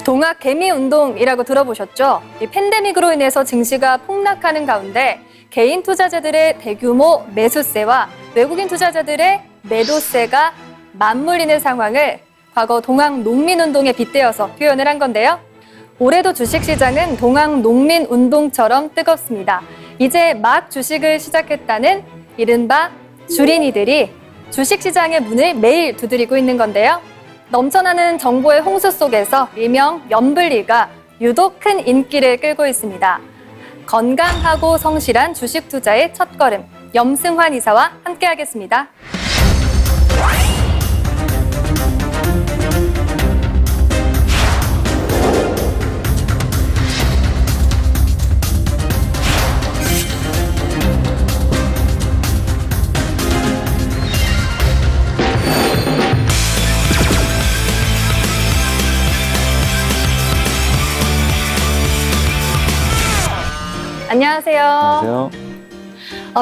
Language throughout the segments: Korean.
동학 개미 운동이라고 들어보셨죠? 이 팬데믹으로 인해서 증시가 폭락하는 가운데 개인 투자자들의 대규모 매수세와 외국인 투자자들의 매도세가 맞물리는 상황을 과거 동학 농민운동에 빗대어서 표현을 한 건데요. 올해도 주식시장은 동학 농민운동처럼 뜨겁습니다. 이제 막 주식을 시작했다는 이른바 주린이들이 주식시장의 문을 매일 두드리고 있는 건데요. 넘쳐나는 정보의 홍수 속에서 일명 염블리가 유독 큰 인기를 끌고 있습니다. 건강하고 성실한 주식 투자의 첫걸음, 염승환 이사와 함께하겠습니다. 안녕하세요. 안녕하세요.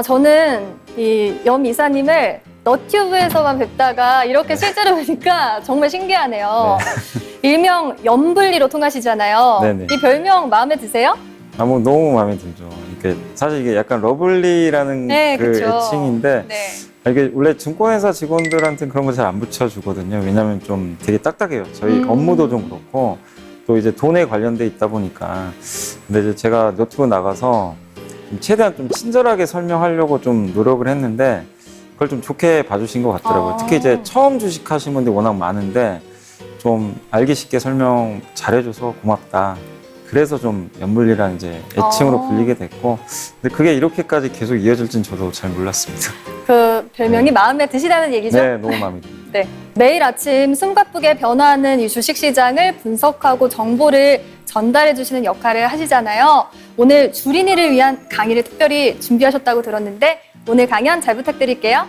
저는 이 염 이사님을 너튜브에서만 뵙다가 이렇게 실제로 보니까 정말 신기하네요. 일명 염블리로 통하시잖아요. 네네. 이 별명 마음에 드세요? 뭐 너무 마음에 들죠. 사실 이게 약간 러블리라는 네, 그 그쵸. 애칭인데 네. 이게 원래 증권회사 직원들한테는 그런 거 잘 안 붙여주거든요. 왜냐하면 좀 되게 딱딱해요. 저희 업무도 좀 그렇고 또 이제 돈에 관련돼 있다 보니까. 근데 이제 제가 너튜브 나가서 좀 최대한 좀 친절하게 설명하려고 좀 노력을 했는데 그걸 좀 좋게 봐주신 것 같더라고요. 특히 이제 처음 주식하신 분들이 워낙 많은데 좀 알기 쉽게 설명 잘해줘서 고맙다. 그래서 좀 염블리라는 이제 애칭으로 불리게 됐고, 근데 그게 이렇게까지 계속 이어질지는 저도 잘 몰랐습니다. 그 별명이 마음에 드시다는 얘기죠? 네, 너무 마음에 듭니다. 네. 매일 아침 숨가쁘게 변화하는 이 주식시장을 분석하고 정보를 전달해 주시는 역할을 하시잖아요. 오늘 주린이를 위한 강의를 특별히 준비하셨다고 들었는데 오늘 강연 잘 부탁드릴게요.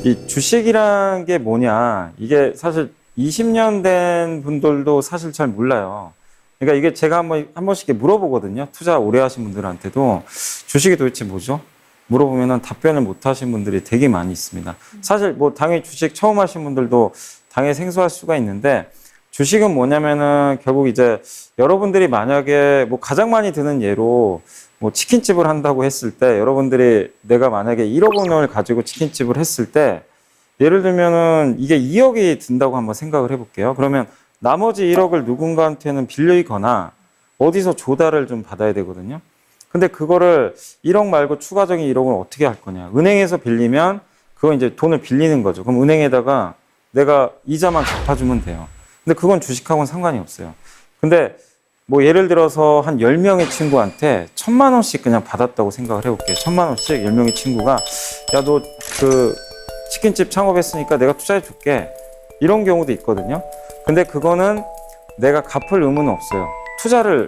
이 주식이란 게 뭐냐, 이게 사실 20년 된 분들도 사실 잘 몰라요. 그러니까 이게 제가 한 번씩 이렇게 물어보거든요. 투자 오래 하신 분들한테도 주식이 도대체 뭐죠? 물어보면은 답변을 못 하신 분들이 되게 많이 있습니다. 사실 뭐 당연히 주식 처음 하신 분들도 당연히 생소할 수가 있는데, 주식은 뭐냐면은 결국 이제 여러분들이 만약에 뭐 가장 많이 드는 예로 뭐 치킨집을 한다고 했을 때, 여러분들이 내가 만약에 1억 원을 가지고 치킨집을 했을 때 예를 들면은 이게 2억이 든다고 한번 생각을 해볼게요. 그러면 나머지 1억을 누군가한테는 빌리거나 어디서 조달을 좀 받아야 되거든요. 근데 그거를 1억 말고 추가적인 1억을 어떻게 할 거냐. 은행에서 빌리면 그건 이제 돈을 빌리는 거죠. 그럼 은행에다가 내가 이자만 갚아주면 돼요. 근데 그건 주식하고는 상관이 없어요. 근데 뭐 예를 들어서 한 10명의 친구한테 1,000만 원씩 그냥 받았다고 생각을 해볼게요. 1,000만 원씩 10명의 친구가 야, 너 그 치킨집 창업했으니까 내가 투자해 줄게. 이런 경우도 있거든요. 근데 그거는 내가 갚을 의무는 없어요.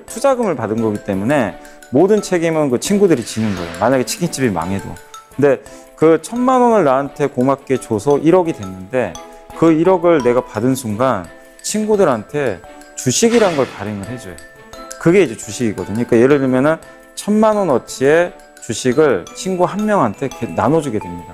투자금을 받은 거기 때문에 모든 책임은 그 친구들이 지는 거예요. 만약에 치킨집이 망해도. 근데 그 1,000만 원을 나한테 고맙게 줘서 1억이 됐는데 그 1억을 내가 받은 순간 친구들한테 주식이란 걸 발행을 해줘요. 그게 이제 주식이거든요. 그러니까 예를 들면은 1,000만 원어치의 주식을 친구 한 명한테 나눠주게 됩니다.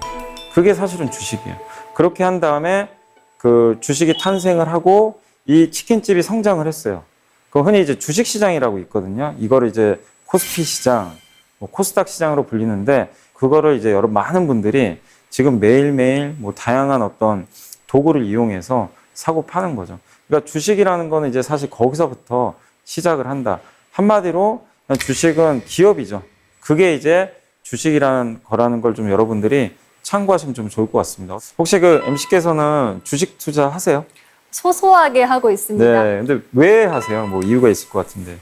그게 사실은 주식이에요. 그렇게 한 다음에 그 주식이 탄생을 하고 이 치킨집이 성장을 했어요. 그 흔히 이제 주식시장이라고 있거든요. 이거를 이제 코스피 시장, 뭐 코스닥 시장으로 불리는데, 그거를 이제 많은 분들이 지금 매일매일 뭐 다양한 어떤 도구를 이용해서 사고 파는 거죠. 그러니까 주식이라는 거는 이제 사실 거기서부터 시작을 한다. 한마디로 주식은 기업이죠. 그게 이제 주식이라는 거라는 걸 좀 여러분들이 참고하시면 좀 좋을 것 같습니다. 혹시 그 MC께서는 주식 투자 하세요? 소소하게 하고 있습니다. 네. 근데 왜 하세요? 뭐 이유가 있을 것 같은데.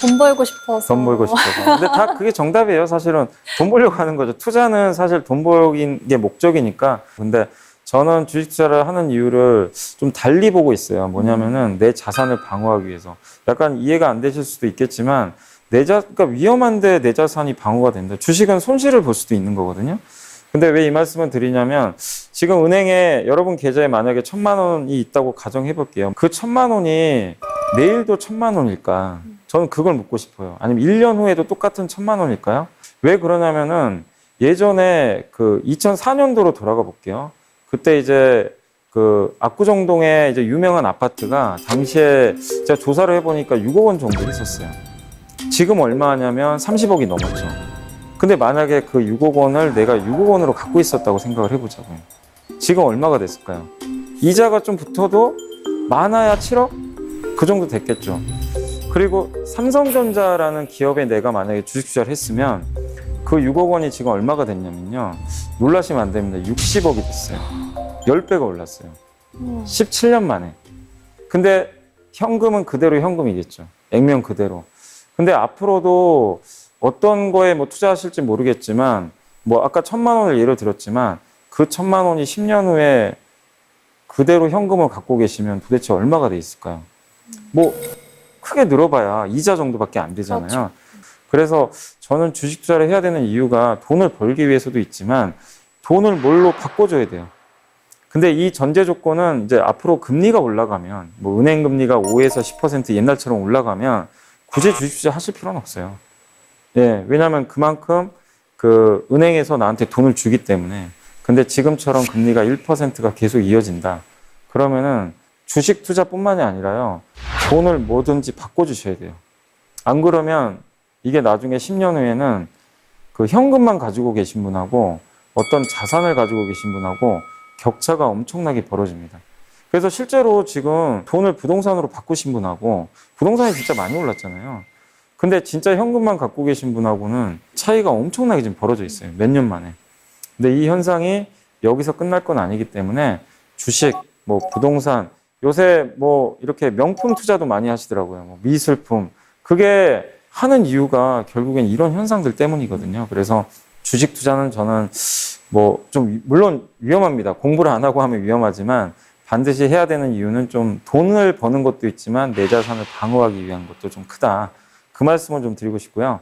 돈 벌고 싶어서. 돈 벌고 싶어서. 근데 다 그게 정답이에요. 사실은 돈 벌려고 하는 거죠. 투자는 사실 돈 벌긴 게 목적이니까. 근데 저는 주식 투자를 하는 이유를 좀 달리 보고 있어요. 뭐냐면은 내 자산을 방어하기 위해서. 약간 이해가 안 되실 수도 있겠지만 그러니까 위험한데 내 자산이 방어가 된다. 주식은 손실을 볼 수도 있는 거거든요. 근데 왜 이 말씀을 드리냐면, 지금 은행에 여러분 계좌에 만약에 1,000만 원이 있다고 가정해 볼게요. 그 1,000만 원이 내일도 1,000만 원일까? 저는 그걸 묻고 싶어요. 아니면 1년 후에도 똑같은 1,000만 원일까요? 왜 그러냐면은 예전에 그 2004년도로 돌아가 볼게요. 그때 이제 그 압구정동에 이제 유명한 아파트가 당시에 제가 조사를 해보니까 6억 원 정도 있었어요. 지금 얼마 하냐면 30억이 넘었죠. 근데 만약에 그 6억 원을 내가 6억 원으로 갖고 있었다고 생각을 해보자고요. 지금 얼마가 됐을까요? 이자가 좀 붙어도 많아야 7억? 그 정도 됐겠죠. 그리고 삼성전자라는 기업에 내가 만약에 주식 투자를 했으면 그 6억 원이 지금 얼마가 됐냐면요. 놀라시면 안 됩니다. 60억이 됐어요. 10배가 올랐어요. 17년 만에. 근데 현금은 그대로 현금이겠죠. 액면 그대로. 근데 앞으로도 어떤 거에 뭐 투자하실지 모르겠지만 뭐 아까 1,000만 원을 예로 들었지만 그 1,000만 원이 10년 후에 그대로 현금을 갖고 계시면 도대체 얼마가 돼 있을까요? 뭐 크게 늘어봐야 이자 정도밖에 안 되잖아요. 그렇죠. 그래서 저는 주식 투자를 해야 되는 이유가 돈을 벌기 위해서도 있지만 돈을 뭘로 바꿔줘야 돼요. 근데 이 전제 조건은 이제 앞으로 금리가 올라가면 뭐 은행 금리가 5에서 10% 옛날처럼 올라가면 굳이 주식 투자 하실 필요는 없어요. 예, 왜냐하면 그만큼 그 은행에서 나한테 돈을 주기 때문에. 근데 지금처럼 금리가 1%가 계속 이어진다. 그러면은 주식 투자뿐만이 아니라요. 돈을 뭐든지 바꿔주셔야 돼요. 안 그러면 이게 나중에 10년 후에는 그 현금만 가지고 계신 분하고 어떤 자산을 가지고 계신 분하고 격차가 엄청나게 벌어집니다. 그래서 실제로 지금 돈을 부동산으로 바꾸신 분하고 부동산이 진짜 많이 올랐잖아요. 근데 진짜 현금만 갖고 계신 분하고는 차이가 엄청나게 지금 벌어져 있어요. 몇 년 만에. 근데 이 현상이 여기서 끝날 건 아니기 때문에 주식, 뭐 부동산, 요새 뭐 이렇게 명품 투자도 많이 하시더라고요. 뭐 미술품. 그게 하는 이유가 결국엔 이런 현상들 때문이거든요. 그래서 주식 투자는 저는 뭐 좀 물론 위험합니다. 공부를 안 하고 하면 위험하지만 반드시 해야 되는 이유는 좀 돈을 버는 것도 있지만 내 자산을 방어하기 위한 것도 좀 크다. 그 말씀을 좀 드리고 싶고요.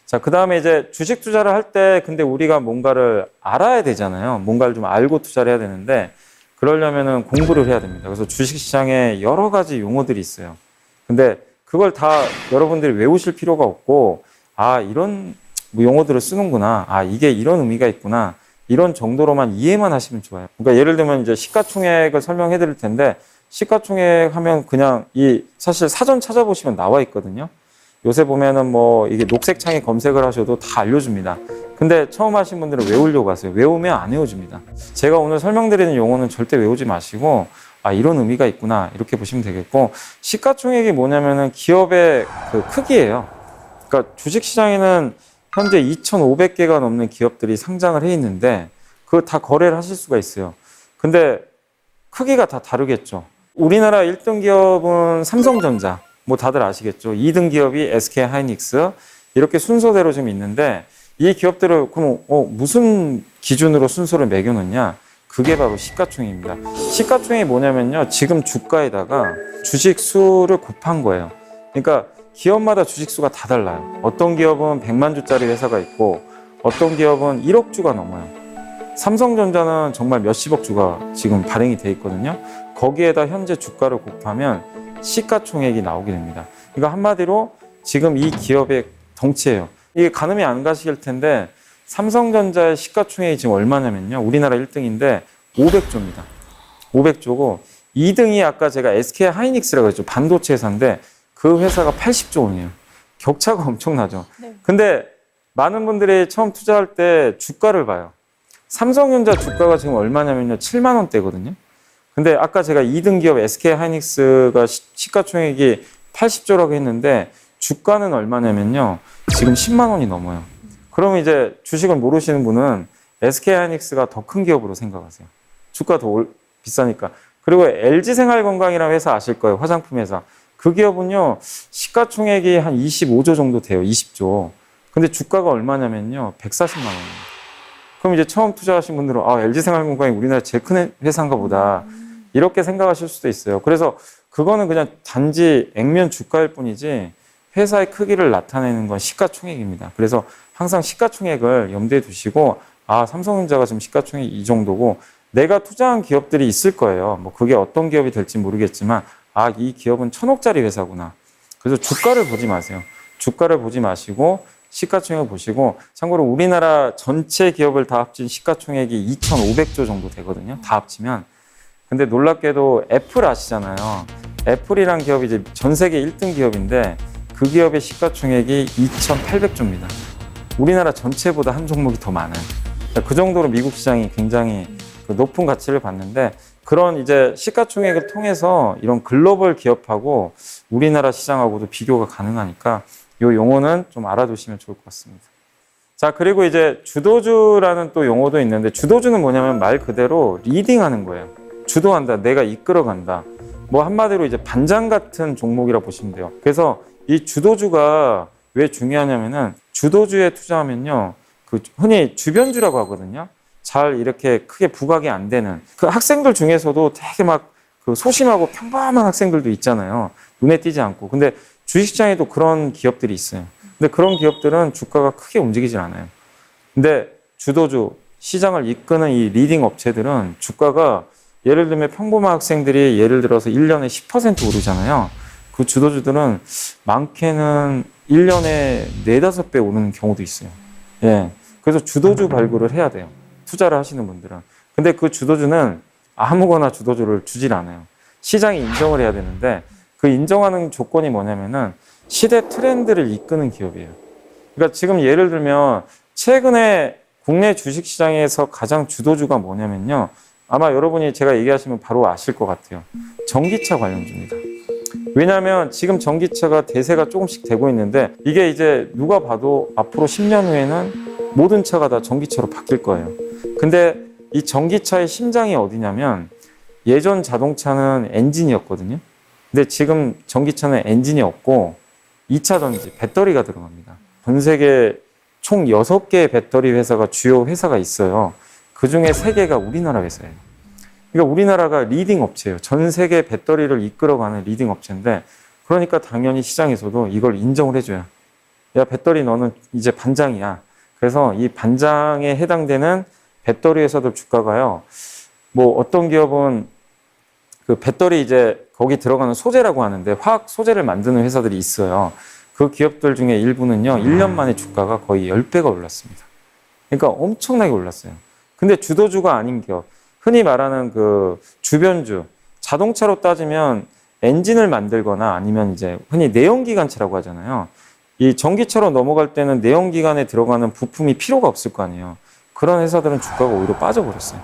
자, 그 다음에 이제 주식 투자를 할 때 근데 우리가 뭔가를 알아야 되잖아요. 뭔가를 좀 알고 투자를 해야 되는데 그러려면은 공부를 해야 됩니다. 그래서 주식 시장에 여러 가지 용어들이 있어요. 근데 그걸 다 여러분들이 외우실 필요가 없고 아, 이런 용어들을 쓰는구나. 아, 이게 이런 의미가 있구나. 이런 정도로만 이해만 하시면 좋아요. 그러니까 예를 들면 이제 시가총액을 설명해 드릴 텐데 시가총액 하면 그냥 이 사실 사전 찾아보시면 나와 있거든요. 요새 보면은 뭐 이게 녹색 창에 검색을 하셔도 다 알려줍니다. 근데 처음 하신 분들은 외우려고 하세요. 외우면 안 외워집니다. 제가 오늘 설명드리는 용어는 절대 외우지 마시고 아, 이런 의미가 있구나. 이렇게 보시면 되겠고 시가총액이 뭐냐면은 기업의 그 크기예요. 그러니까 주식시장에는 현재 2,500개가 넘는 기업들이 상장을 해 있는데 그거 다 거래를 하실 수가 있어요. 근데 크기가 다 다르겠죠. 우리나라 1등 기업은 삼성전자, 뭐 다들 아시겠죠. 2등 기업이 SK하이닉스 이렇게 순서대로 좀 있는데 이 기업들을 그럼 무슨 기준으로 순서를 매겨놓냐? 그게 바로 시가총액입니다. 시가총액이 뭐냐면요. 지금 주가에다가 주식 수를 곱한 거예요. 그러니까 기업마다 주식 수가 다 달라요. 어떤 기업은 100만 주짜리 회사가 있고 어떤 기업은 1억 주가 넘어요. 삼성전자는 정말 몇십억 주가 지금 발행이 돼 있거든요. 거기에다 현재 주가를 곱하면 시가총액이 나오게 됩니다. 그러니까 한마디로 지금 이 기업의 덩치예요. 이게 가늠이 안 가실 텐데 삼성전자의 시가총액이 지금 얼마냐면요. 우리나라 1등인데 500조입니다. 500조고 2등이 아까 제가 SK하이닉스라고 했죠. 반도체 회사인데 그 회사가 80조 원이에요. 격차가 엄청나죠. 네. 근데 많은 분들이 처음 투자할 때 주가를 봐요. 삼성전자 주가가 지금 얼마냐면요. 7만 원대거든요. 근데 아까 제가 2등 기업 SK하이닉스가 시가총액이 80조라고 했는데 주가는 얼마냐면요. 지금 10만 원이 넘어요. 그러면 이제 주식을 모르시는 분은 SK하이닉스가 더 큰 기업으로 생각하세요. 주가 더 비싸니까. 그리고 LG생활건강이라는 회사 아실 거예요. 화장품 회사. 그 기업은요. 시가총액이 한 25조 정도 돼요. 20조. 근데 주가가 얼마냐면요. 140만 원이에요. 그럼 이제 처음 투자하신 분들은 아, LG생활건강이 우리나라 제일 큰 회사인가 보다. 이렇게 생각하실 수도 있어요. 그래서 그거는 그냥 단지 액면 주가일 뿐이지 회사의 크기를 나타내는 건 시가총액입니다. 그래서 항상 시가총액을 염두에 두시고 아, 삼성전자가 지금 시가총액이 이 정도고 내가 투자한 기업들이 있을 거예요. 뭐 그게 어떤 기업이 될지 모르겠지만 아, 이 기업은 1,000억짜리 회사구나. 그래서 주가를 보지 마세요. 주가를 보지 마시고 시가총액 보시고, 참고로 우리나라 전체 기업을 다 합친 시가총액이 2,500조 정도 되거든요. 다 합치면. 근데 놀랍게도 애플 아시잖아요. 애플이란 기업이 이제 전 세계 1등 기업인데 그 기업의 시가총액이 2,800조입니다. 우리나라 전체보다 한 종목이 더 많아요. 그 정도로 미국 시장이 굉장히 높은 가치를 받는데, 그런 이제 시가총액을 통해서 이런 글로벌 기업하고 우리나라 시장하고도 비교가 가능하니까 이 용어는 좀 알아두시면 좋을 것 같습니다. 자, 그리고 이제 주도주라는 또 용어도 있는데, 주도주는 뭐냐면 말 그대로 리딩하는 거예요. 주도한다, 내가 이끌어간다. 뭐 한마디로 이제 반장 같은 종목이라 보시면 돼요. 그래서 이 주도주가 왜 중요하냐면은, 주도주에 투자하면요, 그 흔히 주변주라고 하거든요. 잘 이렇게 크게 부각이 안 되는 그 학생들 중에서도 되게 막 그 소심하고 평범한 학생들도 있잖아요. 눈에 띄지 않고. 근데 주식시장에도 그런 기업들이 있어요. 근데 그런 기업들은 주가가 크게 오르질 않아요. 근데 주도주, 시장을 이끄는 이 리딩 업체들은 주가가, 예를 들면 평범한 학생들이 예를 들어서 1년에 10% 오르잖아요. 그 주도주들은 많게는 1년에 4, 5배 오르는 경우도 있어요. 예. 그래서 주도주 발굴을 해야 돼요. 투자를 하시는 분들은. 근데 그 주도주는 아무거나 주도주를 주질 않아요. 시장이 인정을 해야 되는데, 그 인정하는 조건이 뭐냐면은 시대 트렌드를 이끄는 기업이에요. 그러니까 지금 예를 들면 최근에 국내 주식시장에서 가장 주도주가 뭐냐면요, 아마 여러분이 제가 얘기하시면 바로 아실 것 같아요. 전기차 관련주입니다. 왜냐하면 지금 전기차가 대세가 조금씩 되고 있는데, 이게 이제 누가 봐도 앞으로 10년 후에는 모든 차가 다 전기차로 바뀔 거예요. 근데 이 전기차의 심장이 어디냐면, 예전 자동차는 엔진이었거든요. 근데 지금 전기차는 엔진이 없고 2차 전지, 배터리가 들어갑니다. 전 세계 총 6개의 배터리 회사가 주요 회사가 있어요. 그 중에 3개가 우리나라 회사예요. 그러니까 우리나라가 리딩 업체예요. 전 세계 배터리를 이끌어가는 리딩 업체인데, 그러니까 당연히 시장에서도 이걸 인정을 해줘요. 야, 배터리 너는 이제 반장이야. 그래서 이 반장에 해당되는 배터리 회사들 주가가요, 뭐 어떤 기업은 그 배터리 이제 거기 들어가는 소재라고 하는데, 화학 소재를 만드는 회사들이 있어요. 그 기업들 중에 일부는요, 1년 만에 주가가 거의 10배가 올랐습니다. 그러니까 엄청나게 올랐어요. 근데 주도주가 아닌 기업, 흔히 말하는 그 주변주, 자동차로 따지면 엔진을 만들거나 아니면 이제 흔히 내연기관차라고 하잖아요. 이 전기차로 넘어갈 때는 내연기관에 들어가는 부품이 필요가 없을 거 아니에요. 그런 회사들은 주가가 오히려 빠져버렸어요.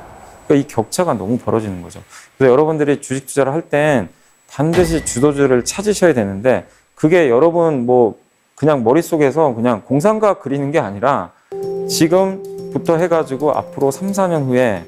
그러니까 이 격차가 너무 벌어지는 거죠. 그래서 여러분들이 주식 투자를 할 땐 반드시 주도주를 찾으셔야 되는데, 그게 여러분 뭐 그냥 머릿속에서 그냥 공상과학 그리는 게 아니라 지금부터 해가지고 앞으로 3, 4년 후에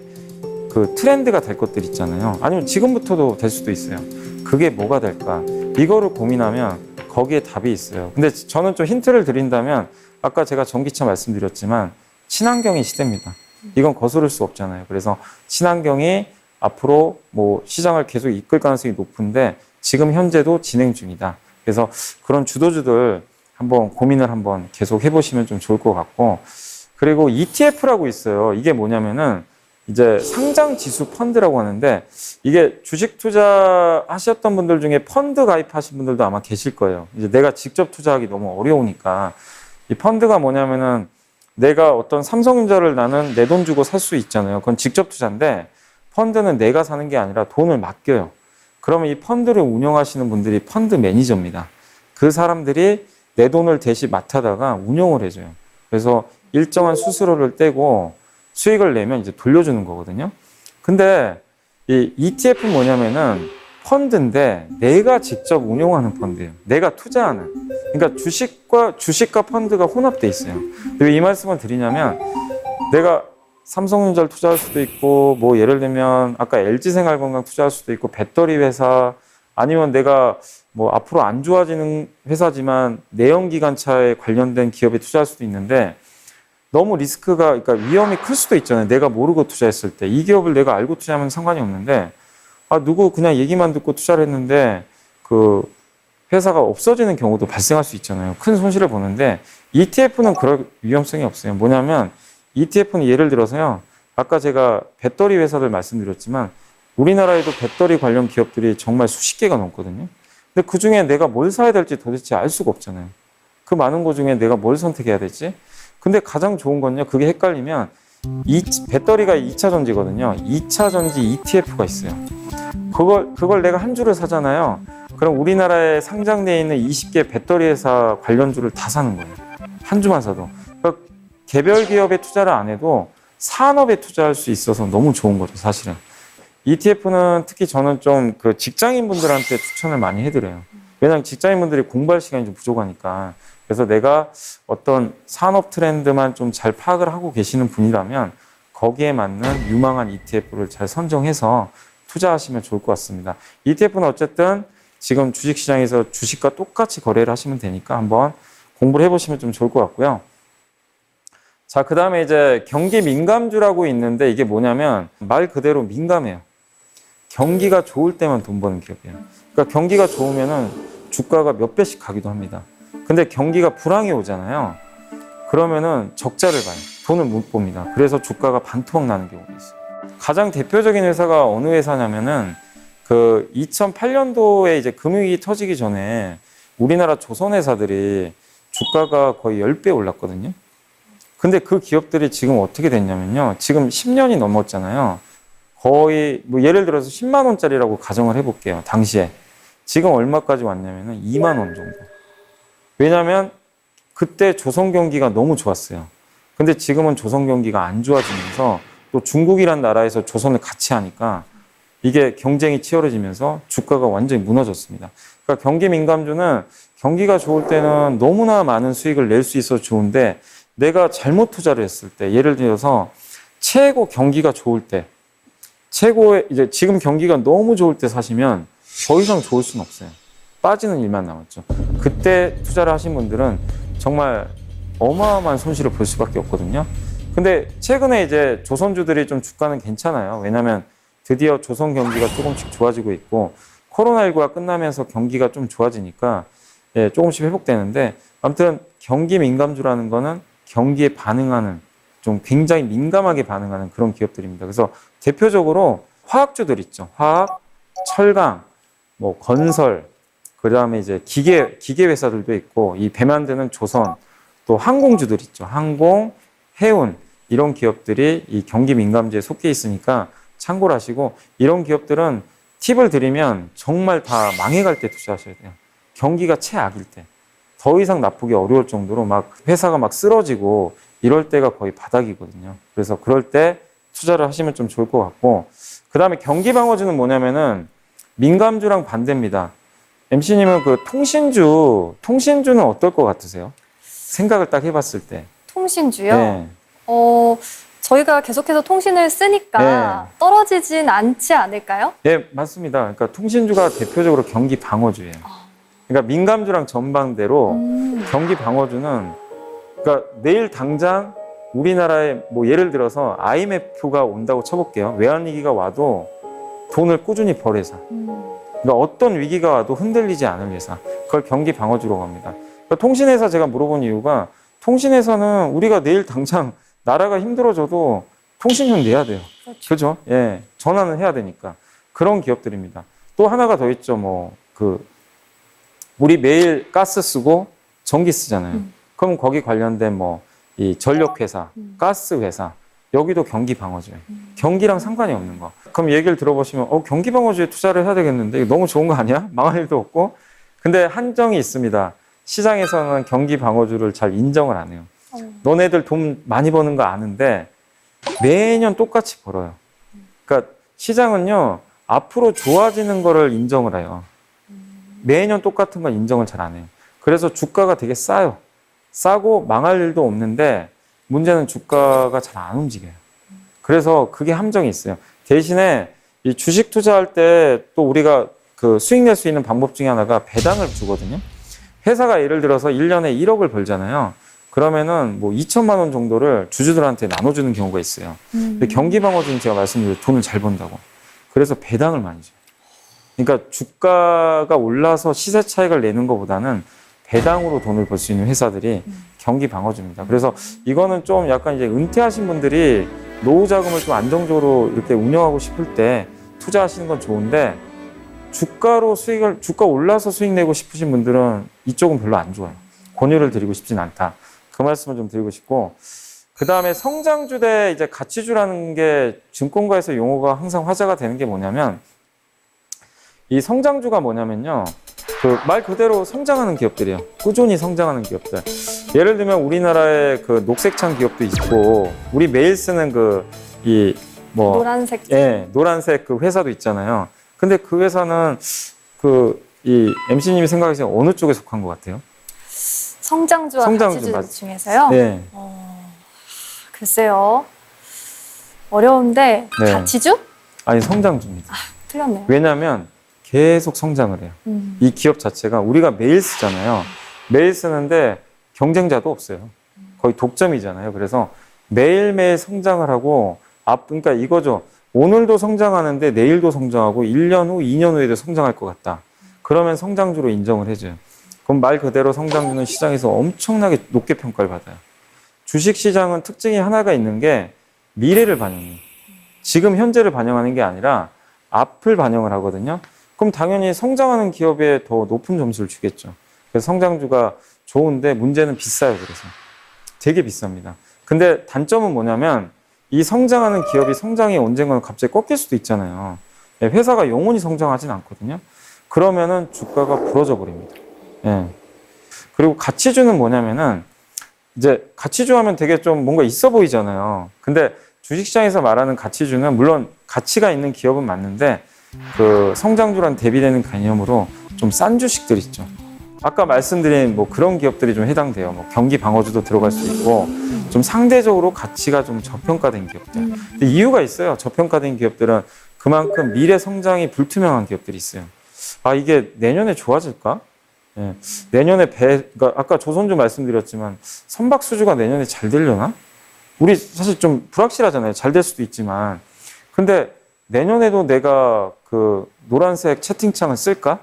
그 트렌드가 될 것들 있잖아요. 아니면 지금부터도 될 수도 있어요. 그게 뭐가 될까? 이거를 고민하면 거기에 답이 있어요. 근데 저는 좀 힌트를 드린다면, 아까 제가 전기차 말씀드렸지만 친환경의 시대입니다. 이건 거스를 수 없잖아요. 그래서 친환경이 앞으로 뭐 시장을 계속 이끌 가능성이 높은데 지금 현재도 진행 중이다. 그래서 그런 주도주들 한번 고민을 한번 계속 해보시면 좀 좋을 것 같고, 그리고 ETF라고 있어요. 이게 뭐냐면은 이제 상장 지수 펀드라고 하는데, 이게 주식 투자 하셨던 분들 중에 펀드 가입하신 분들도 아마 계실 거예요. 이제 내가 직접 투자하기 너무 어려우니까, 이 펀드가 뭐냐면은 내가 어떤 삼성전자를 나는 내 돈 주고 살 수 있잖아요. 그건 직접 투자인데, 펀드는 내가 사는 게 아니라 돈을 맡겨요. 그러면 이 펀드를 운영하시는 분들이 펀드 매니저입니다. 그 사람들이 내 돈을 대신 맡아다가 운영을 해줘요. 그래서 일정한 수수료를 떼고 수익을 내면 이제 돌려주는 거거든요. 근데 이 ETF는 뭐냐면은 펀드인데 내가 직접 운용하는 펀드예요. 내가 투자하는. 그러니까 주식과 펀드가 혼합돼 있어요. 왜 이 말씀을 드리냐면, 내가 삼성전자를 투자할 수도 있고, 뭐 예를 들면 아까 LG생활건강 투자할 수도 있고, 배터리 회사, 아니면 내가 뭐 앞으로 안 좋아지는 회사지만 내연기관차에 관련된 기업에 투자할 수도 있는데, 너무 리스크가, 그러니까 위험이 클 수도 있잖아요. 내가 모르고 투자했을 때. 이 기업을 내가 알고 투자하면 상관이 없는데, 누구 그냥 얘기만 듣고 투자를 했는데 그 회사가 없어지는 경우도 발생할 수 있잖아요. 큰 손실을 보는데, ETF는 그럴 위험성이 없어요. 뭐냐면 ETF는 예를 들어서요, 아까 제가 배터리 회사들 말씀드렸지만 우리나라에도 배터리 관련 기업들이 정말 수십 개가 넘거든요. 근데 그중에 내가 뭘 사야 될지 도대체 알 수가 없잖아요. 그 많은 거 중에 내가 뭘 선택해야 되지? 근데 가장 좋은 건요, 그게 헷갈리면 배터리가 2차 전지거든요. 2차 전지 ETF가 있어요. 그걸 내가 한 주를 사잖아요. 그럼 우리나라에 상장되어 있는 20개 배터리 회사 관련주를 다 사는 거예요. 한 주만 사도. 그러니까 개별 기업에 투자를 안 해도 산업에 투자할 수 있어서 너무 좋은 거죠, 사실은. ETF는 특히 저는 좀 그 직장인분들한테 추천을 많이 해드려요. 왜냐하면 직장인분들이 공부할 시간이 좀 부족하니까. 그래서 내가 어떤 산업 트렌드만 좀 잘 파악을 하고 계시는 분이라면 거기에 맞는 유망한 ETF를 잘 선정해서 투자하시면 좋을 것 같습니다. ETF는 어쨌든 지금 주식시장에서 주식과 똑같이 거래를 하시면 되니까 한번 공부를 해보시면 좀 좋을 것 같고요. 자, 그 다음에 이제 경기 민감주라고 있는데 이게 뭐냐면 말 그대로 민감해요. 경기가 좋을 때만 돈 버는 기업이에요. 그러니까 경기가 좋으면은 주가가 몇 배씩 가기도 합니다. 근데 경기가 불황이 오잖아요. 그러면은 적자를 봐요. 돈을 못 봅니다. 그래서 주가가 반토막 나는 경우가 있어요. 가장 대표적인 회사가 어느 회사냐면은 그 2008년도에 이제 금융위기 터지기 전에 우리나라 조선 회사들이 주가가 거의 10배 올랐거든요. 근데 그 기업들이 지금 어떻게 됐냐면요. 지금 10년이 넘었잖아요. 거의 뭐 예를 들어서 10만 원짜리라고 가정을 해볼게요. 당시에. 지금 얼마까지 왔냐면은 2만 원 정도. 왜냐하면 그때 조선 경기가 너무 좋았어요. 근데 지금은 조선 경기가 안 좋아지면서 또 중국이란 나라에서 조선을 같이 하니까 이게 경쟁이 치열해지면서 주가가 완전히 무너졌습니다. 그러니까 경기 민감주는 경기가 좋을 때는 너무나 많은 수익을 낼 수 있어서 좋은데 내가 잘못 투자를 했을 때, 예를 들어서 최고 경기가 좋을 때, 최고의 이제 지금 경기가 너무 좋을 때 사시면 더 이상 좋을 수는 없어요. 빠지는 일만 남았죠. 그때 투자를 하신 분들은 정말 어마어마한 손실을 볼 수밖에 없거든요. 근데 최근에 이제 조선주들이 좀 주가는 괜찮아요. 왜냐하면 드디어 조선 경기가 조금씩 좋아지고 있고 코로나19가 끝나면서 경기가 좀 좋아지니까 예, 조금씩 회복되는데 아무튼 경기 민감주라는 거는 경기에 반응하는 좀 굉장히 민감하게 반응하는 그런 기업들입니다. 그래서 대표적으로 화학주들 있죠. 화학, 철강, 뭐 건설, 그 다음에 이제 기계 회사들도 있고 이 배 만드는 조선, 또 항공주들 있죠. 항공, 해운 이런 기업들이 이 경기 민감주에 속해 있으니까 참고를 하시고 이런 기업들은 팁을 드리면 정말 다 망해갈 때 투자하셔야 돼요. 경기가 최악일 때. 더 이상 나쁘기 어려울 정도로 막 회사가 막 쓰러지고 이럴 때가 거의 바닥이거든요. 그래서 그럴 때 투자를 하시면 좀 좋을 것 같고 그 다음에 경기 방어주는 뭐냐면은 민감주랑 반대입니다. MC님은 그 통신주는 어떨 것 같으세요? 생각을 딱 해봤을 때. 통신주요? 네. 저희가 계속해서 통신을 쓰니까 네. 떨어지진 않지 않을까요? 네, 맞습니다. 그러니까 통신주가 대표적으로 경기 방어주예요. 그러니까 민감주랑 전방대로 경기 방어주는 그러니까 내일 당장 우리나라에 뭐 예를 들어서 IMF가 온다고 쳐볼게요. 외환위기가 와도 돈을 꾸준히 벌 회사. 그러니까 어떤 위기가 와도 흔들리지 않을 회사. 그걸 경기 방어주라고 합니다. 그러니까 통신회사 제가 물어본 이유가 통신회사는 우리가 내일 당장 나라가 힘들어져도 통신료는 내야 돼요. 그렇죠? 예. 전환을 해야 되니까. 그런 기업들입니다. 또 하나가 더 있죠. 우리 매일 가스 쓰고 전기 쓰잖아요. 그럼 거기 관련된 이 전력회사, 가스회사, 여기도 경기 방어주예요. 경기랑 상관이 없는 거. 그럼 얘기를 들어보시면, 경기 방어주에 투자를 해야 되겠는데, 이거 너무 좋은 거 아니야? 망할 일도 없고. 근데 한정이 있습니다. 시장에서는 경기 방어주를 잘 인정을 안 해요. 너네들 돈 많이 버는 거 아는데, 매년 똑같이 벌어요. 그러니까 시장은요, 앞으로 좋아지는 거를 인정을 해요. 매년 똑같은 건 인정을 잘 안 해요. 그래서 주가가 되게 싸요. 싸고 망할 일도 없는데 문제는 주가가 잘 안 움직여요. 그래서 그게 함정이 있어요. 대신에 이 주식 투자할 때 또 우리가 그 수익 낼 수 있는 방법 중에 하나가 배당을 주거든요. 회사가 예를 들어서 1년에 1억을 벌잖아요. 그러면은 2천만 원 정도를 주주들한테 나눠주는 경우가 있어요. 근데 경기방어주는 제가 말씀드린 돈을 잘 번다고. 그래서 배당을 많이 줘요. 그러니까 주가가 올라서 시세 차익을 내는 것보다는 배당으로 돈을 벌 수 있는 회사들이 경기 방어주입니다. 그래서 이거는 좀 약간 이제 은퇴하신 분들이 노후 자금을 좀 안정적으로 이렇게 운영하고 싶을 때 투자하시는 건 좋은데 주가 올라서 수익 내고 싶으신 분들은 이쪽은 별로 안 좋아요. 권유를 드리고 싶진 않다. 그 말씀을 좀 드리고 싶고, 그 다음에 성장주 대 이제 가치주라는 게 증권가에서 용어가 항상 화제가 되는 게 뭐냐면, 이 성장주가 뭐냐면요. 그 말 그대로 성장하는 기업들이에요. 꾸준히 성장하는 기업들. 예를 들면 우리나라의 그 녹색창 기업도 있고, 우리 매일 쓰는 노란색. 노란색 그 회사도 있잖아요. 근데 그 회사는 이 MC님이 생각하시는 어느 쪽에 속한 것 같아요? 성장주와 성장주 가치주 중에서요? 네. 글쎄요. 어려운데 네. 가치주? 아니, 성장주입니다. 틀렸네요. 왜냐하면 계속 성장을 해요. 이 기업 자체가 우리가 매일 쓰잖아요. 매일 쓰는데 경쟁자도 없어요. 거의 독점이잖아요. 그래서 매일매일 성장을 하고, 그러니까 이거죠. 오늘도 성장하는데 내일도 성장하고 1년 후, 2년 후에도 성장할 것 같다. 그러면 성장주로 인정을 해줘요. 그럼 말 그대로 성장주는 시장에서 엄청나게 높게 평가를 받아요. 주식시장은 특징이 하나가 있는 게 미래를 반영해요. 지금 현재를 반영하는 게 아니라 앞을 반영을 하거든요. 그럼 당연히 성장하는 기업에 더 높은 점수를 주겠죠. 그래서 성장주가 좋은데 문제는 비싸요. 그래서 되게 비쌉니다. 근데 단점은 뭐냐면 이 성장하는 기업이 성장이 언젠가는 갑자기 꺾일 수도 있잖아요. 회사가 영원히 성장하진 않거든요. 그러면은 주가가 부러져 버립니다. 예. 그리고 가치주는 뭐냐면은 이제 가치주 하면 되게 좀 뭔가 있어 보이잖아요. 근데 주식시장에서 말하는 가치주는 물론 가치가 있는 기업은 맞는데 그 성장주랑 대비되는 개념으로 좀 싼 주식들 있죠. 아까 말씀드린 뭐 그런 기업들이 좀 해당돼요. 뭐 경기 방어주도 들어갈 수 있고 좀 상대적으로 가치가 좀 저평가된 기업들. 근데 이유가 있어요. 저평가된 기업들은 그만큼 미래 성장이 불투명한 기업들이 있어요. 아, 이게 내년에 좋아질까? 예. 내년에 그러니까 아까 조선주 말씀드렸지만 선박수주가 내년에 잘 되려나? 우리 사실 좀 불확실하잖아요. 잘 될 수도 있지만. 근데 내년에도 내가 그 노란색 채팅창을 쓸까?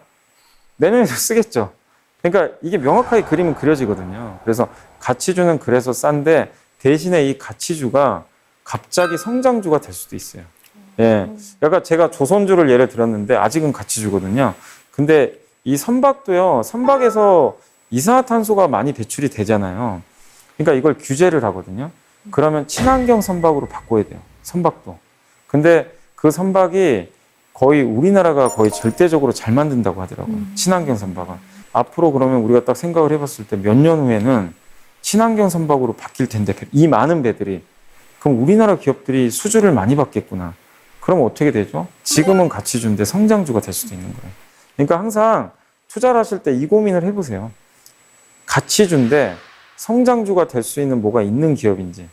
내년에도 쓰겠죠. 그러니까 이게 명확하게 그림은 그려지거든요. 그래서 가치주는 그래서 싼데 대신에 이 가치주가 갑자기 성장주가 될 수도 있어요. 예. 약간 제가 조선주를 예를 들었는데 아직은 가치주거든요. 근데 이 선박도요, 선박에서 이산화탄소가 많이 배출이 되잖아요. 그러니까 이걸 규제를 하거든요. 그러면 친환경 선박으로 바꿔야 돼요. 선박도. 근데 그 선박이 거의 우리나라가 거의 절대적으로 잘 만든다고 하더라고요. 친환경 선박은. 앞으로 그러면 우리가 딱 생각을 해봤을 때 몇 년 후에는 친환경 선박으로 바뀔 텐데 이 많은 배들이. 그럼 우리나라 기업들이 수주를 많이 받겠구나. 그럼 어떻게 되죠? 지금은 가치주인데 성장주가 될 수도 있는 거예요. 그러니까 항상 투자를 하실 때 이 고민을 해보세요. 가치주인데 성장주가 될 수 있는 뭐가 있는 기업인지.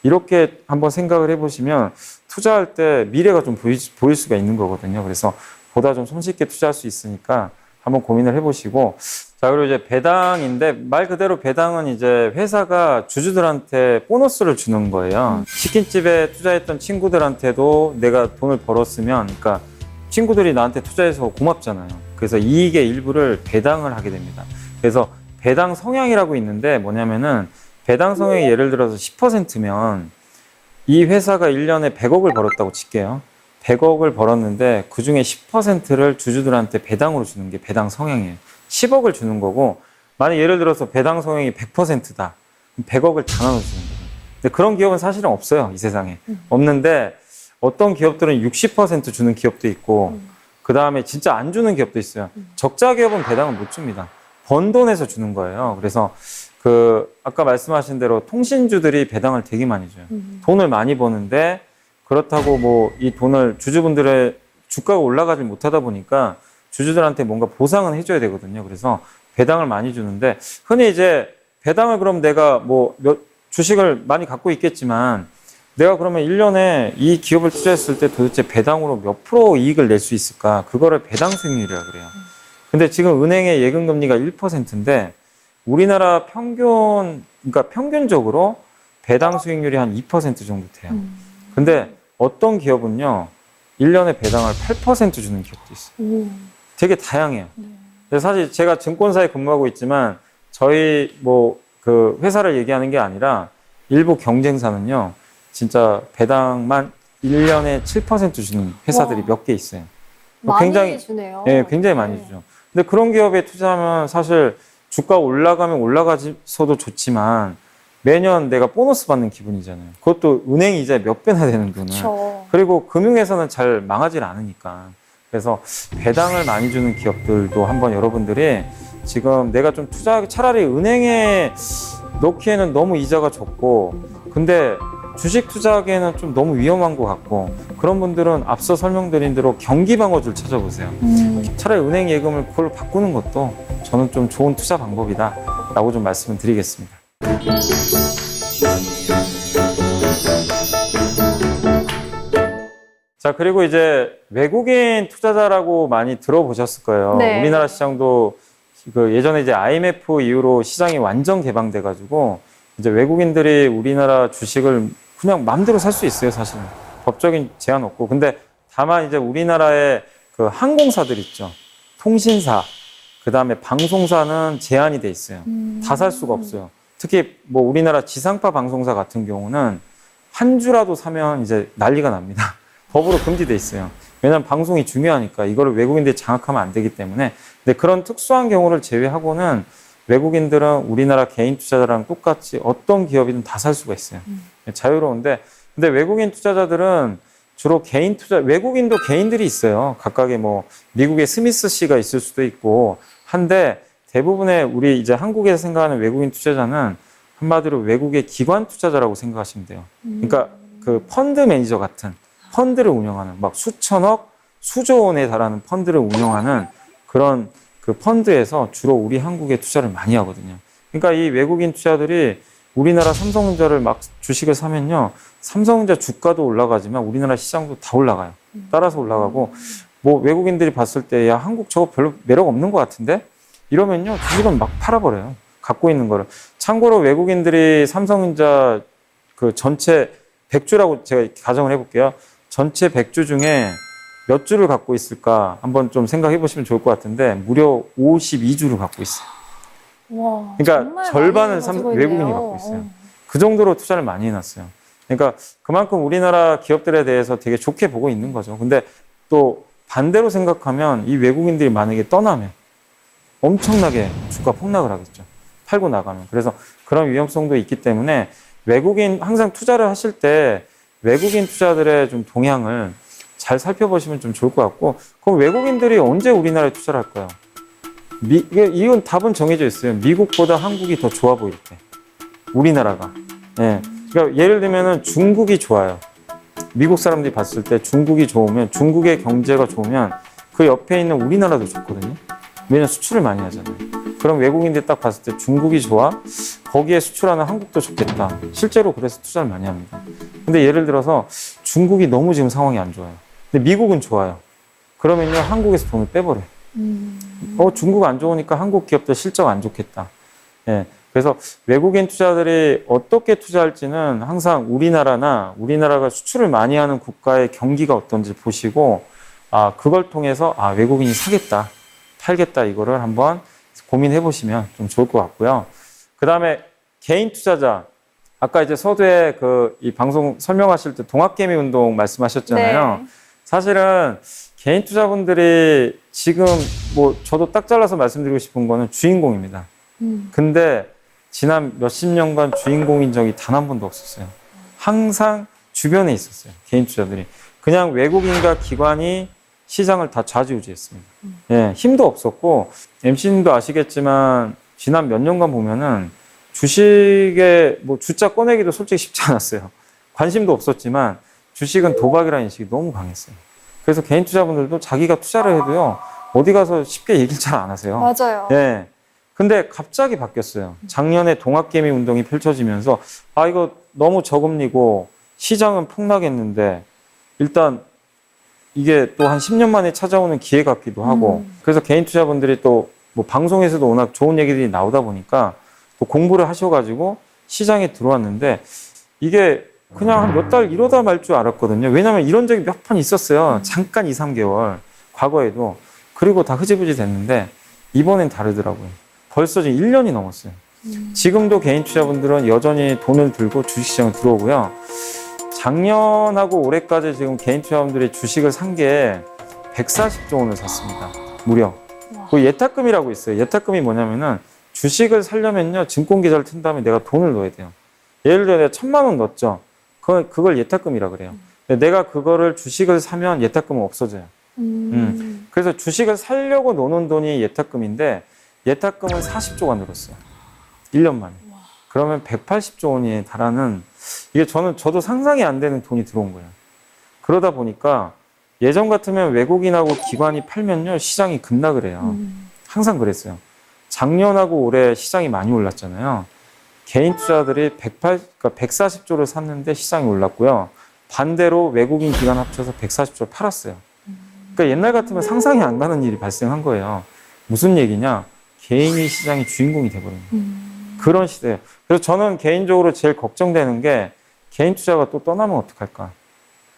이렇게 한번 생각을 해보시면 투자할 때 미래가 좀 보일 수가 있는 거거든요. 그래서 보다 좀 손쉽게 투자할 수 있으니까 한번 고민을 해보시고. 자, 그리고 이제 배당인데 말 그대로 배당은 이제 회사가 주주들한테 보너스를 주는 거예요. 치킨집에 투자했던 친구들한테도 내가 돈을 벌었으면, 그러니까 친구들이 나한테 투자해서 고맙잖아요. 그래서 이익의 일부를 배당을 하게 됩니다. 그래서 배당 성향이라고 있는데 뭐냐면은 배당 성향이 예를 들어서 10%면 이 회사가 1년에 100억을 벌었다고 칠게요. 100억을 벌었는데 그중에 10%를 주주들한테 배당으로 주는 게 배당 성향이에요. 10억을 주는 거고, 만약 예를 들어서 배당 성향이 100%다. 100억을 다 나눠주는 거예요. 근데 그런 기업은 사실은 없어요. 이 세상에. 없는데 어떤 기업들은 60% 주는 기업도 있고 그 다음에 진짜 안 주는 기업도 있어요. 적자 기업은 배당을 못 줍니다. 번 돈에서 주는 거예요. 그래서 그 아까 말씀하신 대로 통신주들이 배당을 되게 많이 줘요. 돈을 많이 버는데 그렇다고 뭐 이 돈을 주주분들의 주가가 올라가지 못하다 보니까 주주들한테 뭔가 보상은 해줘야 되거든요. 그래서 배당을 많이 주는데 흔히 이제 배당을 그럼 내가 뭐 주식을 많이 갖고 있겠지만 내가 그러면 1년에 이 기업을 투자했을 때 도대체 배당으로 몇 프로 이익을 낼 수 있을까? 그거를 배당 수익률이라고 그래요. 근데 지금 은행의 예금 금리가 1%인데 우리나라 그러니까 평균적으로 배당 수익률이 한 2% 정도 돼요. 근데 어떤 기업은요, 1년에 배당을 8% 주는 기업도 있어요. 되게 다양해요. 그래서 사실 제가 증권사에 근무하고 있지만 저희 뭐 그 회사를 얘기하는 게 아니라 일부 경쟁사는요, 진짜 배당만 1년에 7% 주는 회사들이 몇 개 있어요. 많이 주네요. 네, 굉장히 많이 주죠. 근데 그런 기업에 투자하면 사실 주가 올라가면 올라가서도 좋지만 매년 내가 보너스 받는 기분이잖아요. 그것도 은행 이자에 몇 배나 되는 돈을. 그렇죠. 그리고 금융에서는 잘 망하질 않으니까. 그래서 배당을 많이 주는 기업들도 한번 여러분들이 지금 내가 좀 차라리 은행에 넣기에는 너무 이자가 적고 근데 주식 투자하기에는 좀 너무 위험한 것 같고 그런 분들은 앞서 설명드린 대로 경기방어주를 찾아보세요. 차라리 은행 예금을 그걸로 바꾸는 것도 저는 좀 좋은 투자 방법이다 라고 좀 말씀을 드리겠습니다. 자, 그리고 이제 외국인 투자자라고 많이 들어보셨을 거예요. 네. 우리나라 시장도 그 예전에 이제 IMF 이후로 시장이 완전 개방돼가지고 이제 외국인들이 우리나라 주식을 그냥 마음대로 살 수 있어요, 사실은. 법적인 제한 없고. 근데 다만 이제 우리나라의 그 항공사들 있죠. 통신사, 그 다음에 방송사는 제한이 돼 있어요. 다 살 수가 없어요. 특히 뭐 우리나라 지상파 방송사 같은 경우는 한 주라도 사면 이제 난리가 납니다. 법으로 금지돼 있어요. 왜냐하면 방송이 중요하니까 이거를 외국인들이 장악하면 안 되기 때문에. 근데 그런 특수한 경우를 제외하고는 외국인들은 우리나라 개인 투자자랑 똑같이 어떤 기업이든 다 살 수가 있어요. 자유로운데, 근데 외국인 투자자들은 주로 개인 투자, 외국인도 개인들이 있어요. 각각의 뭐 미국의 스미스 씨가 있을 수도 있고 한데 대부분의 우리 이제 한국에서 생각하는 외국인 투자자는 한마디로 외국의 기관 투자자라고 생각하시면 돼요. 그러니까 그 펀드 매니저 같은 펀드를 운영하는 막 수천억, 수조 원에 달하는 펀드를 운영하는 그런 그 펀드에서 주로 우리 한국에 투자를 많이 하거든요. 그러니까 이 외국인 투자들이 우리나라 삼성전자를 막 주식을 사면요. 삼성전자 주가도 올라가지만 우리나라 시장도 다 올라가요. 따라서 올라가고 뭐 외국인들이 봤을 때 야, 한국 저거 별로 매력 없는 것 같은데? 이러면요. 주식은 막 팔아버려요. 갖고 있는 거를. 참고로 외국인들이 삼성전자 그 전체 100주라고 제가 가정을 해볼게요. 전체 100주 중에 몇 주를 갖고 있을까 한번 좀 생각해 보시면 좋을 것 같은데 무려 52주를 갖고 있어요. 와, 그러니까 절반은 외국인이 갖고 있어요. 그 정도로 투자를 많이 해놨어요. 그러니까 그만큼 우리나라 기업들에 대해서 되게 좋게 보고 있는 거죠. 근데 또 반대로 생각하면 이 외국인들이 만약에 떠나면 엄청나게 주가 폭락을 하겠죠. 팔고 나가면. 그래서 그런 위험성도 있기 때문에 외국인 항상 투자를 하실 때 외국인 투자들의 좀 동향을 잘 살펴보시면 좀 좋을 것 같고 그럼 외국인들이 언제 우리나라에 투자를 할까요? 이건 답은 정해져 있어요. 미국보다 한국이 더 좋아 보일 때. 우리나라가. 예. 그러니까 예를 들면은 중국이 좋아요. 미국 사람들이 봤을 때 중국이 좋으면 중국의 경제가 좋으면 그 옆에 있는 우리나라도 좋거든요. 왜냐면 수출을 많이 하잖아요. 그럼 외국인들이 딱 봤을 때 중국이 좋아? 거기에 수출하는 한국도 좋겠다. 실제로 그래서 투자를 많이 합니다. 근데 예를 들어서 중국이 너무 지금 상황이 안 좋아요. 근데 미국은 좋아요. 그러면요, 한국에서 돈을 빼버려요. 중국 안 좋으니까 한국 기업들 실적 안 좋겠다. 예. 그래서 외국인 투자들이 어떻게 투자할지는 항상 우리나라가 수출을 많이 하는 국가의 경기가 어떤지 보시고, 그걸 통해서, 외국인이 사겠다, 팔겠다, 이거를 한번 고민해 보시면 좀 좋을 것 같고요. 그 다음에 개인 투자자. 아까 이제 서두에 이 방송 설명하실 때 동학개미 운동 말씀하셨잖아요. 네. 사실은 개인 투자분들이 지금 뭐 저도 딱 잘라서 말씀드리고 싶은 거는 주인공입니다. 근데 지난 몇십 년간 주인공인 적이 단 한 번도 없었어요. 항상 주변에 있었어요. 개인 투자들이. 그냥 외국인과 기관이 시장을 다 좌지우지했습니다. 예, 힘도 없었고 MC님도 아시겠지만 지난 몇 년간 보면은 주식에 뭐 주자 꺼내기도 솔직히 쉽지 않았어요. 관심도 없었지만 주식은 도박이라는 인식이 너무 강했어요. 그래서 개인 투자분들도 자기가 투자를 해도요, 어디 가서 쉽게 얘기를 잘 안 하세요. 맞아요. 예. 근데 갑자기 바뀌었어요. 작년에 동학개미 운동이 펼쳐지면서, 이거 너무 저금리고 시장은 폭락했는데, 일단 이게 또 한 10년 만에 찾아오는 기회 같기도 하고, 그래서 개인 투자분들이 또 뭐 방송에서도 워낙 좋은 얘기들이 나오다 보니까 또 공부를 하셔가지고 시장에 들어왔는데, 이게 그냥 한 몇 달 이러다 말 줄 알았거든요. 왜냐면 이런 적이 몇 번 있었어요. 잠깐 2, 3개월. 과거에도. 그리고 다 흐지부지 됐는데 이번엔 다르더라고요. 벌써 지금 1년이 넘었어요. 지금도 개인 투자분들은 여전히 돈을 들고 주식시장에 들어오고요. 작년하고 올해까지 지금 개인 투자분들이 주식을 산 게 140조 원을 샀습니다. 무려. 그 예탁금이라고 있어요. 예탁금이 뭐냐면은 주식을 사려면요, 증권 계좌를 튼 다음에 내가 돈을 넣어야 돼요. 예를 들어 내가 1,000만 원 넣었죠. 그걸 예탁금이라 그래요. 근데 내가 그거를 주식을 사면 예탁금은 없어져요. 그래서 주식을 사려고 노는 돈이 예탁금인데 예탁금은 40조가 늘었어요. 1년 만에. 그러면 180조 원에 달하는, 이게 저도 상상이 안 되는 돈이 들어온 거예요. 그러다 보니까 예전 같으면 외국인하고 기관이 팔면요, 시장이 급락을 해요. 항상 그랬어요. 작년하고 올해 시장이 많이 올랐잖아요. 개인 투자들이 140조를 샀는데 시장이 올랐고요. 반대로 외국인 기관 합쳐서 140조를 팔았어요. 그러니까 옛날 같으면 상상이 안 가는 일이 발생한 거예요. 무슨 얘기냐? 개인이 시장의 주인공이 돼버린 거예요. 그런 시대예요. 그래서 저는 개인적으로 제일 걱정되는 게 개인 투자가 또 떠나면 어떡할까?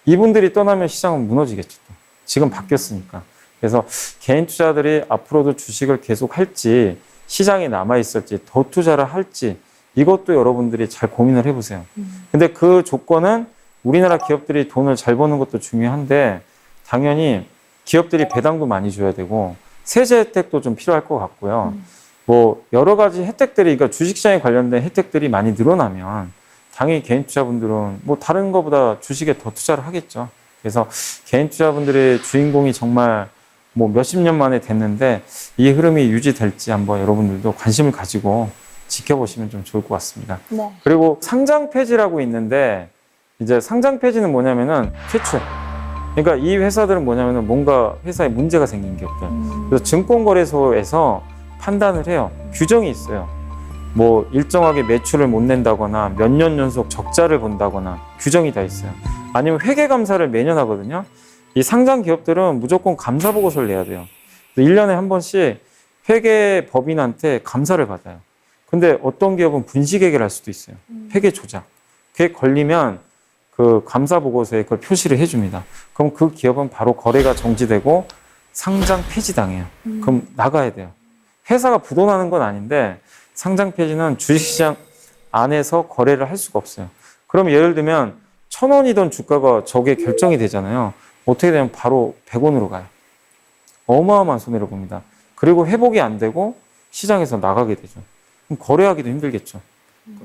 이분들이 떠나면 시장은 무너지겠죠. 또. 지금 바뀌었으니까. 그래서 개인 투자들이 앞으로도 주식을 계속 할지, 시장에 남아있을지, 더 투자를 할지, 이것도 여러분들이 잘 고민을 해보세요. 근데 그 조건은 우리나라 기업들이 돈을 잘 버는 것도 중요한데, 당연히 기업들이 배당도 많이 줘야 되고, 세제 혜택도 좀 필요할 것 같고요. 뭐, 여러 가지 혜택들이, 그러니까 주식시장에 관련된 혜택들이 많이 늘어나면, 당연히 개인 투자분들은 뭐 다른 것보다 주식에 더 투자를 하겠죠. 그래서 개인 투자분들의 주인공이 정말 뭐 몇십 년 만에 됐는데 이 흐름이 유지될지 한번 여러분들도 관심을 가지고 지켜보시면 좀 좋을 것 같습니다. 네. 그리고 상장 폐지라고 있는데 이제 상장 폐지는 뭐냐면은 퇴출. 그러니까 이 회사들은 뭐냐면은 뭔가 회사에 문제가 생긴 기업들. 그래서 증권거래소에서 판단을 해요. 규정이 있어요. 뭐 일정하게 매출을 못 낸다거나 몇 년 연속 적자를 본다거나 규정이 다 있어요. 아니면 회계 감사를 매년 하거든요. 이 상장 기업들은 무조건 감사 보고서를 내야 돼요. 1년에 한 번씩 회계 법인한테 감사를 받아요. 근데 어떤 기업은 분식회계를 할 수도 있어요. 회계 조작. 그게 걸리면 그 감사 보고서에 그걸 표시를 해줍니다. 그럼 그 기업은 바로 거래가 정지되고 상장 폐지당해요. 그럼 나가야 돼요. 회사가 부도나는 건 아닌데 상장 폐지는 주식시장 안에서 거래를 할 수가 없어요. 그럼 예를 들면 1,000원이던 주가가 저게 결정이 되잖아요. 어떻게 되면 바로 100원으로 가요. 어마어마한 손해를 봅니다. 그리고 회복이 안 되고 시장에서 나가게 되죠. 그럼 거래하기도 힘들겠죠.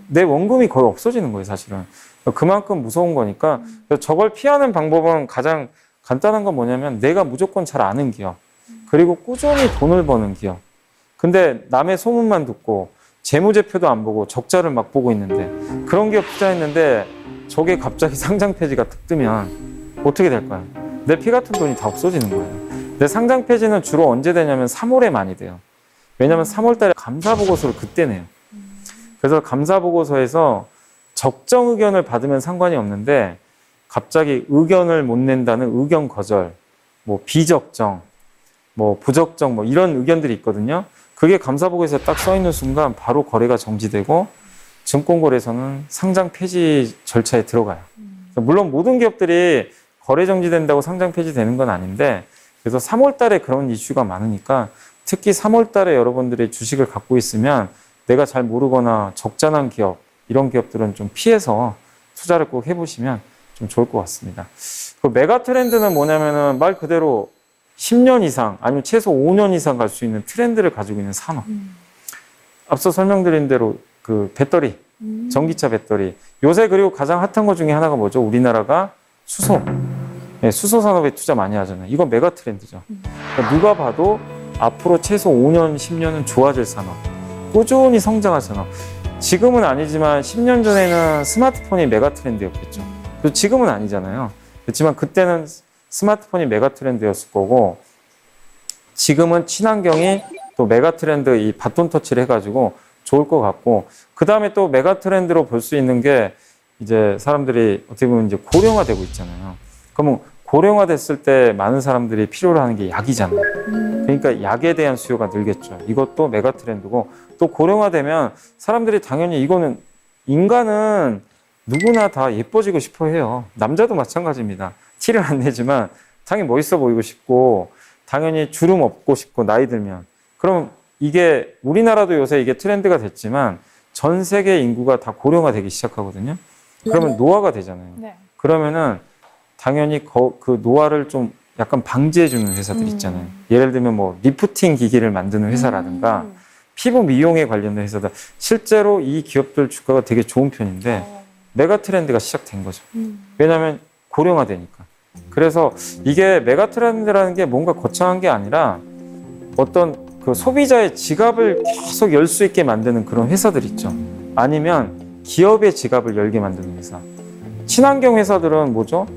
내 원금이 거의 없어지는 거예요, 사실은. 그만큼 무서운 거니까 저걸 피하는 방법은 가장 간단한 건 뭐냐면 내가 무조건 잘 아는 기업, 그리고 꾸준히 돈을 버는 기업. 근데 남의 소문만 듣고 재무제표도 안 보고 적자를 막 보고 있는데 그런 기업 투자했는데 저게 갑자기 상장 폐지가 득 뜨면 어떻게 될까요? 내 피 같은 돈이 다 없어지는 거예요. 근데 상장 폐지는 주로 언제 되냐면 3월에 많이 돼요. 왜냐면 3월 달에 감사 보고서를 그때 내요. 그래서 감사 보고서에서 적정 의견을 받으면 상관이 없는데 갑자기 의견을 못 낸다는 의견 거절, 뭐 비적정, 뭐 부적정, 뭐 이런 의견들이 있거든요. 그게 감사 보고서에 딱 써 있는 순간 바로 거래가 정지되고 증권거래소는 상장 폐지 절차에 들어가요. 물론 모든 기업들이 거래 정지된다고 상장 폐지되는 건 아닌데 그래서 3월 달에 그런 이슈가 많으니까 특히 3월 달에 여러분들이 주식을 갖고 있으면 내가 잘 모르거나 적자난 기업, 이런 기업들은 좀 피해서 투자를 꼭 해보시면 좀 좋을 것 같습니다. 그 메가 트렌드는 뭐냐면은 말 그대로 10년 이상 아니면 최소 5년 이상 갈 수 있는 트렌드를 가지고 있는 산업. 앞서 설명드린 대로 그 배터리, 전기차 배터리. 요새 그리고 가장 핫한 것 중에 하나가 뭐죠? 우리나라가 수소. 네, 수소 산업에 투자 많이 하잖아요. 이건 메가 트렌드죠. 그러니까 누가 봐도 앞으로 최소 5년, 10년은 좋아질 산업. 꾸준히 성장할 산업. 지금은 아니지만 10년 전에는 스마트폰이 메가 트렌드였겠죠. 지금은 아니잖아요. 그렇지만 그때는 스마트폰이 메가 트렌드였을 거고 지금은 친환경이 또 메가 트렌드 이 바톤 터치를 해가지고 좋을 것 같고 그 다음에 또 메가 트렌드로 볼 수 있는 게 이제 사람들이 어떻게 보면 이제 고령화되고 있잖아요. 그러면 고령화됐을 때 많은 사람들이 필요로 하는 게 약이잖아요. 그러니까 약에 대한 수요가 늘겠죠. 이것도 메가 트렌드고 또 고령화되면 사람들이 당연히 이거는 인간은 누구나 다 예뻐지고 싶어 해요. 남자도 마찬가지입니다. 티를 안 내지만 당연히 멋있어 보이고 싶고 당연히 주름 없고 싶고 나이 들면 그럼 이게 우리나라도 요새 이게 트렌드가 됐지만 전 세계 인구가 다 고령화되기 시작하거든요. 그러면 노화가 되잖아요. 네. 그러면은 당연히 그 노화를 좀 약간 방지해주는 회사들 있잖아요. 예를 들면 뭐 리프팅 기기를 만드는 회사라든가 피부 미용에 관련된 회사다. 실제로 이 기업들 주가가 되게 좋은 편인데 메가 트렌드가 시작된 거죠. 왜냐하면 고령화되니까. 그래서 이게 메가 트렌드라는 게 뭔가 거창한 게 아니라 어떤 그 소비자의 지갑을 계속 열 수 있게 만드는 그런 회사들 있죠. 아니면 기업의 지갑을 열게 만드는 회사. 친환경 회사들은 뭐죠?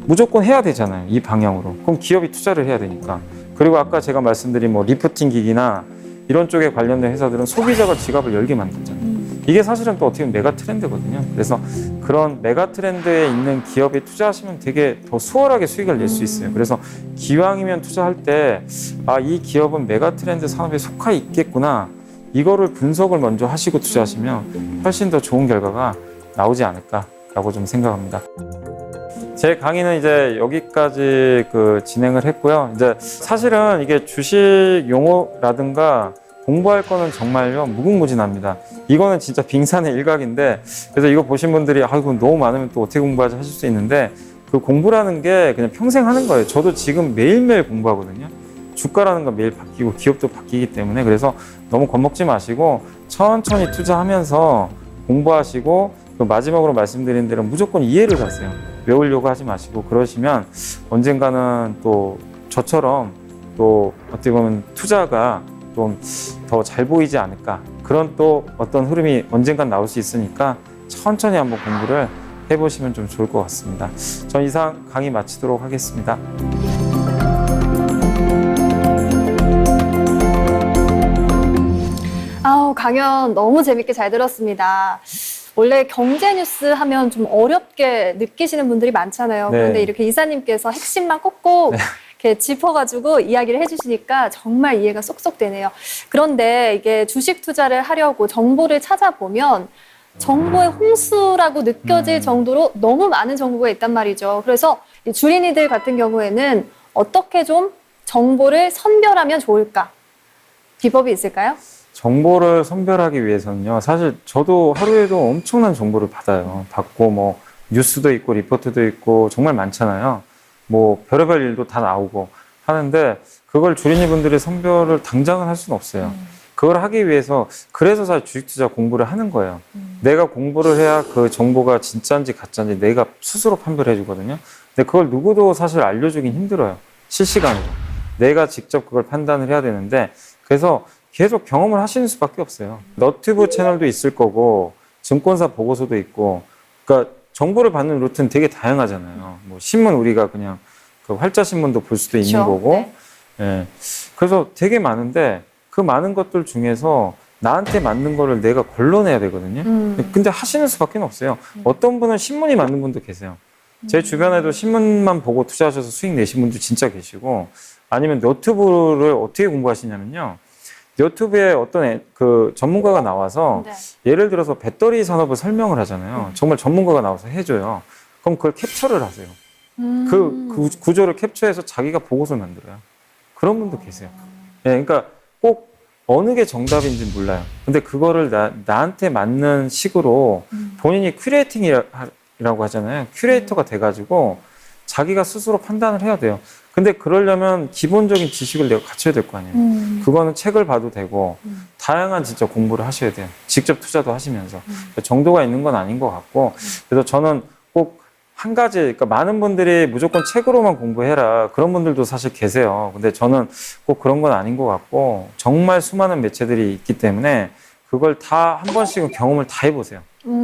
무조건 해야 되잖아요. 이 방향으로. 그럼 기업이 투자를 해야 되니까. 그리고 아까 제가 말씀드린 뭐 리프팅 기기나 이런 쪽에 관련된 회사들은 소비자가 지갑을 열게 만들잖아요. 이게 사실은 또 어떻게 보면 메가 트렌드거든요. 그래서 그런 메가 트렌드에 있는 기업에 투자하시면 되게 더 수월하게 수익을 낼 수 있어요. 그래서 기왕이면 투자할 때, 아, 이 기업은 메가 트렌드 산업에 속해 있겠구나. 이거를 분석을 먼저 하시고 투자하시면 훨씬 더 좋은 결과가 나오지 않을까라고 좀 생각합니다. 제 강의는 이제 여기까지 진행을 했고요. 이제 사실은 이게 주식 용어라든가 공부할 거는 정말요 무궁무진합니다. 이거는 진짜 빙산의 일각인데, 그래서 이거 보신 분들이 아이고 너무 많으면 또 어떻게 공부하지 하실 수 있는데, 그 공부라는 게 그냥 평생 하는 거예요. 저도 지금 매일매일 공부하거든요. 주가라는 건 매일 바뀌고 기업도 바뀌기 때문에. 그래서 너무 겁먹지 마시고 천천히 투자하면서 공부하시고, 그 마지막으로 말씀드린 대로 무조건 이해를 하세요. 외우려고 하지 마시고, 그러시면 언젠가는 또 저처럼 또 어떻게 보면 투자가 좀 더 잘 보이지 않을까, 그런 또 어떤 흐름이 언젠간 나올 수 있으니까 천천히 한번 공부를 해보시면 좀 좋을 것 같습니다. 전 이상 강의 마치도록 하겠습니다. 아우, 강연 너무 재밌게 잘 들었습니다. 원래 경제 뉴스 하면 좀 어렵게 느끼시는 분들이 많잖아요. 네. 그런데 이렇게 이사님께서 핵심만 꼭꼭 이렇게 짚어가지고 이야기를 해주시니까 정말 이해가 쏙쏙 되네요. 그런데 이게 주식 투자를 하려고 정보를 찾아보면 정보의 홍수라고 느껴질 정도로 너무 많은 정보가 있단 말이죠. 그래서 이 주린이들 같은 경우에는 어떻게 좀 정보를 선별하면 좋을까? 비법이 있을까요? 정보를 선별하기 위해서는요, 사실 저도 하루에도 엄청난 정보를 받고 뭐 뉴스도 있고 리포트도 있고 정말 많잖아요. 뭐 별의별 일도 다 나오고 하는데, 그걸 주린이 분들이 선별을 당장은 할 수는 없어요. 그걸 하기 위해서, 그래서 사실 주식 투자 공부를 하는 거예요. 내가 공부를 해야 그 정보가 진짜인지 가짜인지 내가 스스로 판별해 주거든요. 근데 그걸 누구도 사실 알려주긴 힘들어요. 실시간으로. 내가 직접 그걸 판단을 해야 되는데, 그래서 계속 경험을 하시는 수밖에 없어요. 너튜브 채널도 있을 거고, 증권사 보고서도 있고, 그러니까 정보를 받는 루트는 되게 다양하잖아요. 뭐 신문, 우리가 그냥 그 활자 신문도 볼 수도 있는 그렇죠. 거고, 네. 예. 그래서 되게 많은데 그 많은 것들 중에서 나한테 맞는 거를 내가 걸러내야 되거든요. 근데 하시는 수밖에 없어요. 어떤 분은 신문이 맞는 분도 계세요. 제 주변에도 신문만 보고 투자하셔서 수익 내신 분도 진짜 계시고, 아니면 너튜브를 어떻게 공부하시냐면요, 유튜브에 어떤 그 전문가가 나와서 네. 예를 들어서 배터리 산업을 설명을 하잖아요. 정말 전문가가 나와서 해줘요. 그럼 그걸 캡처를 하세요. 그 구조를 캡처해서 자기가 보고서를 만들어요. 그런 분도 계세요. 네, 그러니까 꼭 어느 게 정답인지 몰라요. 근데 그거를 나한테 맞는 식으로 본인이 큐레이팅이라고 하잖아요. 큐레이터가 돼가지고 자기가 스스로 판단을 해야 돼요. 근데 그러려면 기본적인 지식을 내가 갖춰야 될 거 아니에요. 그거는 책을 봐도 되고, 다양한 진짜 공부를 하셔야 돼요. 직접 투자도 하시면서. 정도가 있는 건 아닌 것 같고, 그래서 저는 꼭 한 가지, 그러니까 많은 분들이 무조건 책으로만 공부해라, 그런 분들도 사실 계세요. 근데 저는 꼭 그런 건 아닌 것 같고, 정말 수많은 매체들이 있기 때문에 그걸 다 한 번씩은 경험을 다 해보세요.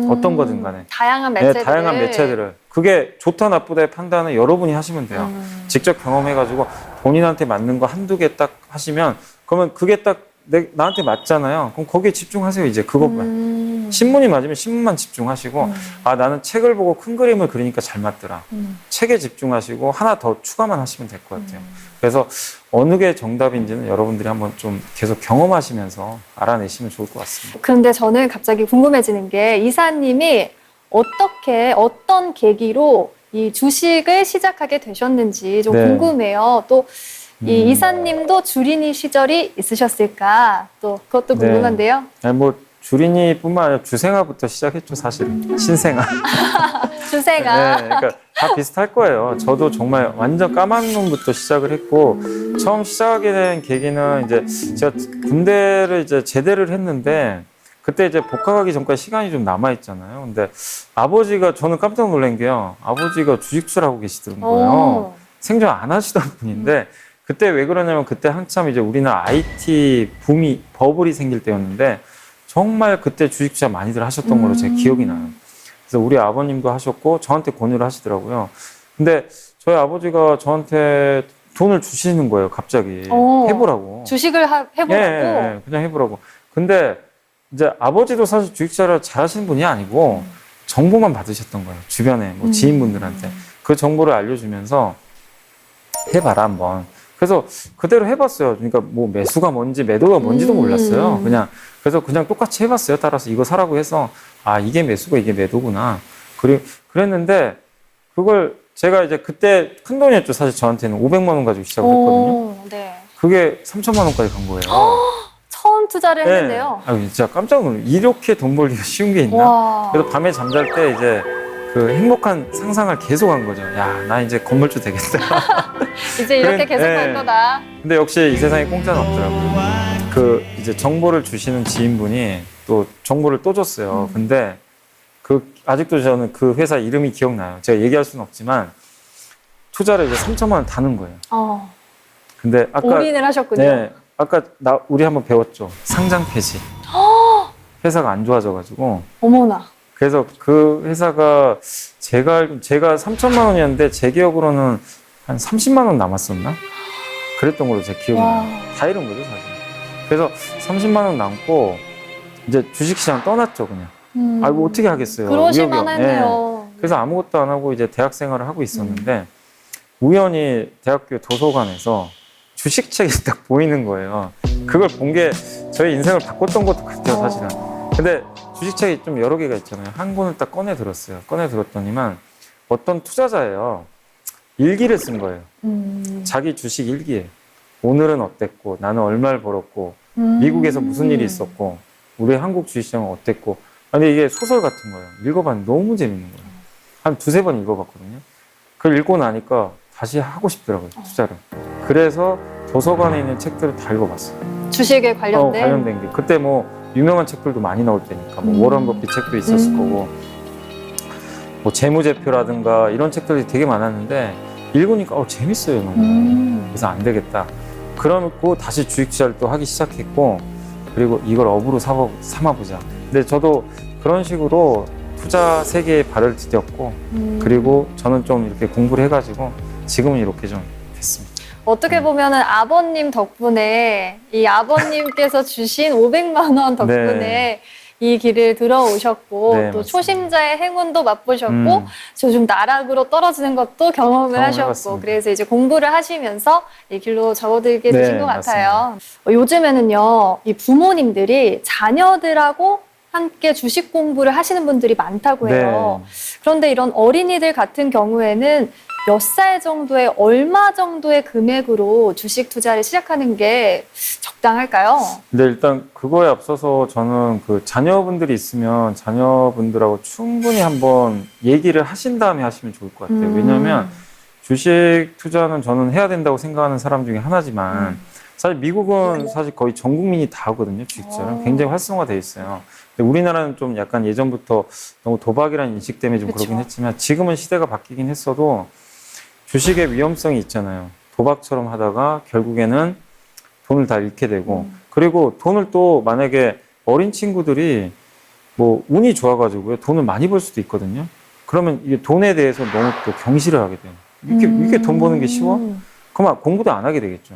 어떤 거든 간에. 다양한 네, 매체들. 다양한 매체들을. 그게 좋다 나쁘다의 판단은 여러분이 하시면 돼요. 직접 경험해가지고 본인한테 맞는 거 한두 개 딱 하시면, 그러면 그게 딱 나한테 맞잖아요. 그럼 거기에 집중하세요. 이제 그것만. 신문이 맞으면 신문만 집중하시고, 아, 나는 책을 보고 큰 그림을 그리니까 잘 맞더라. 책에 집중하시고 하나 더 추가만 하시면 될 것 같아요. 그래서 어느 게 정답인지는 여러분들이 한번 좀 계속 경험하시면서 알아내시면 좋을 것 같습니다. 그런데 저는 갑자기 궁금해지는 게, 이사님이 어떤 계기로 이 주식을 시작하게 되셨는지 좀 네. 궁금해요. 또 이 이사님도 주린이 시절이 있으셨을까? 또 그것도 네. 궁금한데요. 아니, 뭐 주린이뿐만 아니라 주생아부터 시작했죠, 사실은. 신생아. 주생아. 네, 그러니까 다 비슷할 거예요. 저도 정말 완전 까만 놈부터 시작을 했고, 처음 시작하게 된 계기는 이제 제가 군대를 이제 제대를 했는데, 그때 이제 복학하기 전까지 시간이 좀 남아있잖아요. 근데 아버지가, 저는 깜짝 놀란 게요. 아버지가 주식수를 하고 계시더라고요. 오. 생전 안 하시던 분인데, 그때 왜 그러냐면 그때 한참 이제 우리나라 IT 붐이, 버블이 생길 때였는데, 정말 그때 주식 투자 많이들 하셨던 걸로 제 기억이 나요. 그래서 우리 아버님도 하셨고 저한테 권유를 하시더라고요. 근데 저희 아버지가 저한테 돈을 주시는 거예요, 갑자기. 오. 해보라고. 주식을 해보라고? 예, 그냥 해보라고. 근데 이제 아버지도 사실 주식 투자를 잘 하시는 분이 아니고 정보만 받으셨던 거예요. 주변에 뭐 지인분들한테. 그 정보를 알려주면서 해봐라, 한번. 그래서 그대로 해봤어요. 그러니까 뭐 매수가 뭔지 매도가 뭔지도 몰랐어요. 그래서 그냥 똑같이 해봤어요. 따라서 이거 사라고 해서 아, 이게 매수고 이게 매도구나. 그랬는데 그걸 제가 이제 그때 큰 돈이었죠. 사실 저한테는 500만 원 가지고 시작을 했거든요. 네. 그게 3천만 원까지 간 거예요. 처음 투자를 했는데요. 아, 진짜 깜짝 놀랐어요. 이렇게 돈 벌기가 쉬운 게 있나? 와. 그래서 밤에 잠잘 때 이제 그 행복한 상상을 계속 한 거죠. 야, 나 이제 건물주 되겠다. 이제 이렇게 계속 네. 갈 거다. 근데 역시 이 세상에 공짜는 없더라고요. 그 이제 정보를 주시는 지인분이 또 정보를 또 줬어요. 근데 그 아직도 저는 그 회사 이름이 기억나요. 제가 얘기할 수는 없지만 투자를 이제 3천만 원 다는 거예요. 근데 아까 올인을 하셨군요. 네, 아까 우리 한번 배웠죠. 상장 폐지. 회사가 안 좋아져가지고. 어머나. 그래서 그 회사가 제가 3천만 원이었는데 제 기억으로는 한 30만 원 남았었나? 그랬던 걸로 제 기억이 나요. 다 잃은 거죠, 사실. 그래서 30만 원 남고 이제 주식시장 떠났죠, 그냥. 아이고, 어떻게 하겠어요. 그러실만 의욕이 했네요. 그래서 아무것도 안 하고 이제 대학 생활을 하고 있었는데 우연히 대학교 도서관에서 주식책이 딱 보이는 거예요. 그걸 본 게 저희 인생을 바꿨던 것도 같아요, 사실은. 근데 주식책이 좀 여러 개가 있잖아요. 한 권을 딱 꺼내 들었어요. 꺼내 들었더니만 어떤 투자자예요. 일기를 쓴 거예요. 자기 주식 일기에. 오늘은 어땠고, 나는 얼마를 벌었고, 미국에서 무슨 일이 있었고, 우리 한국 주식시장은 어땠고. 근데 이게 소설 같은 거예요. 읽어봤는데 너무 재밌는 거예요. 한 두세 번 읽어봤거든요. 그걸 읽고 나니까 다시 하고 싶더라고요, 투자를. 그래서 도서관에 있는 책들을 다 읽어봤어요. 주식에 관련된? 게. 그때 뭐 유명한 책들도 많이 나올 때니까 뭐 워런 버핏 책도 있었을 거고 뭐 재무제표라든가 이런 책들이 되게 많았는데 읽으니까 재밌어요, 너무. 그래서 안 되겠다. 그러고 다시 주식 투자를 또 하기 시작했고 그리고 이걸 업으로 삼아보자. 근데 저도 그런 식으로 투자 세계에 발을 디뎠고 그리고 저는 좀 이렇게 공부를 해가지고 지금은 이렇게 좀 됐습니다. 어떻게 보면은 아버님 덕분에 이 아버님께서 주신 500만 원 덕분에 네. 이 길을 들어오셨고 네, 또 맞습니다. 초심자의 행운도 맛보셨고 좀 나락으로 떨어지는 것도 경험을 하셨고 경험해봤습니다. 그래서 이제 공부를 하시면서 이 길로 접어들게 네, 되신 것 같아요. 요즘에는요, 이 부모님들이 자녀들하고 함께 주식 공부를 하시는 분들이 많다고 해요. 그런데 이런 어린이들 같은 경우에는 몇 살 정도의 얼마 정도의 금액으로 주식 투자를 시작하는 게 적당할까요? 근데 일단 그거에 앞서서 저는 그 자녀분들이 있으면 자녀분들하고 충분히 한번 얘기를 하신 다음에 하시면 좋을 것 같아요. 왜냐하면 주식 투자는 저는 해야 된다고 생각하는 사람 중에 하나지만 사실 미국은 사실 거의 전 국민이 다 하거든요. 주식 투자는 굉장히 활성화되어 있어요. 근데 우리나라는 좀 약간 예전부터 너무 도박이라는 인식 때문에 좀 그러긴 했지만 지금은 시대가 바뀌긴 했어도 주식의 위험성이 있잖아요. 도박처럼 하다가 결국에는 돈을 다 잃게 되고 그리고 돈을 또 만약에 어린 친구들이 뭐 운이 좋아가지고요 돈을 많이 벌 수도 있거든요. 그러면 이게 돈에 대해서 너무 또 경시를 하게 돼요. 이렇게 돈 버는 게 쉬워? 그러면 공부도 안 하게 되겠죠.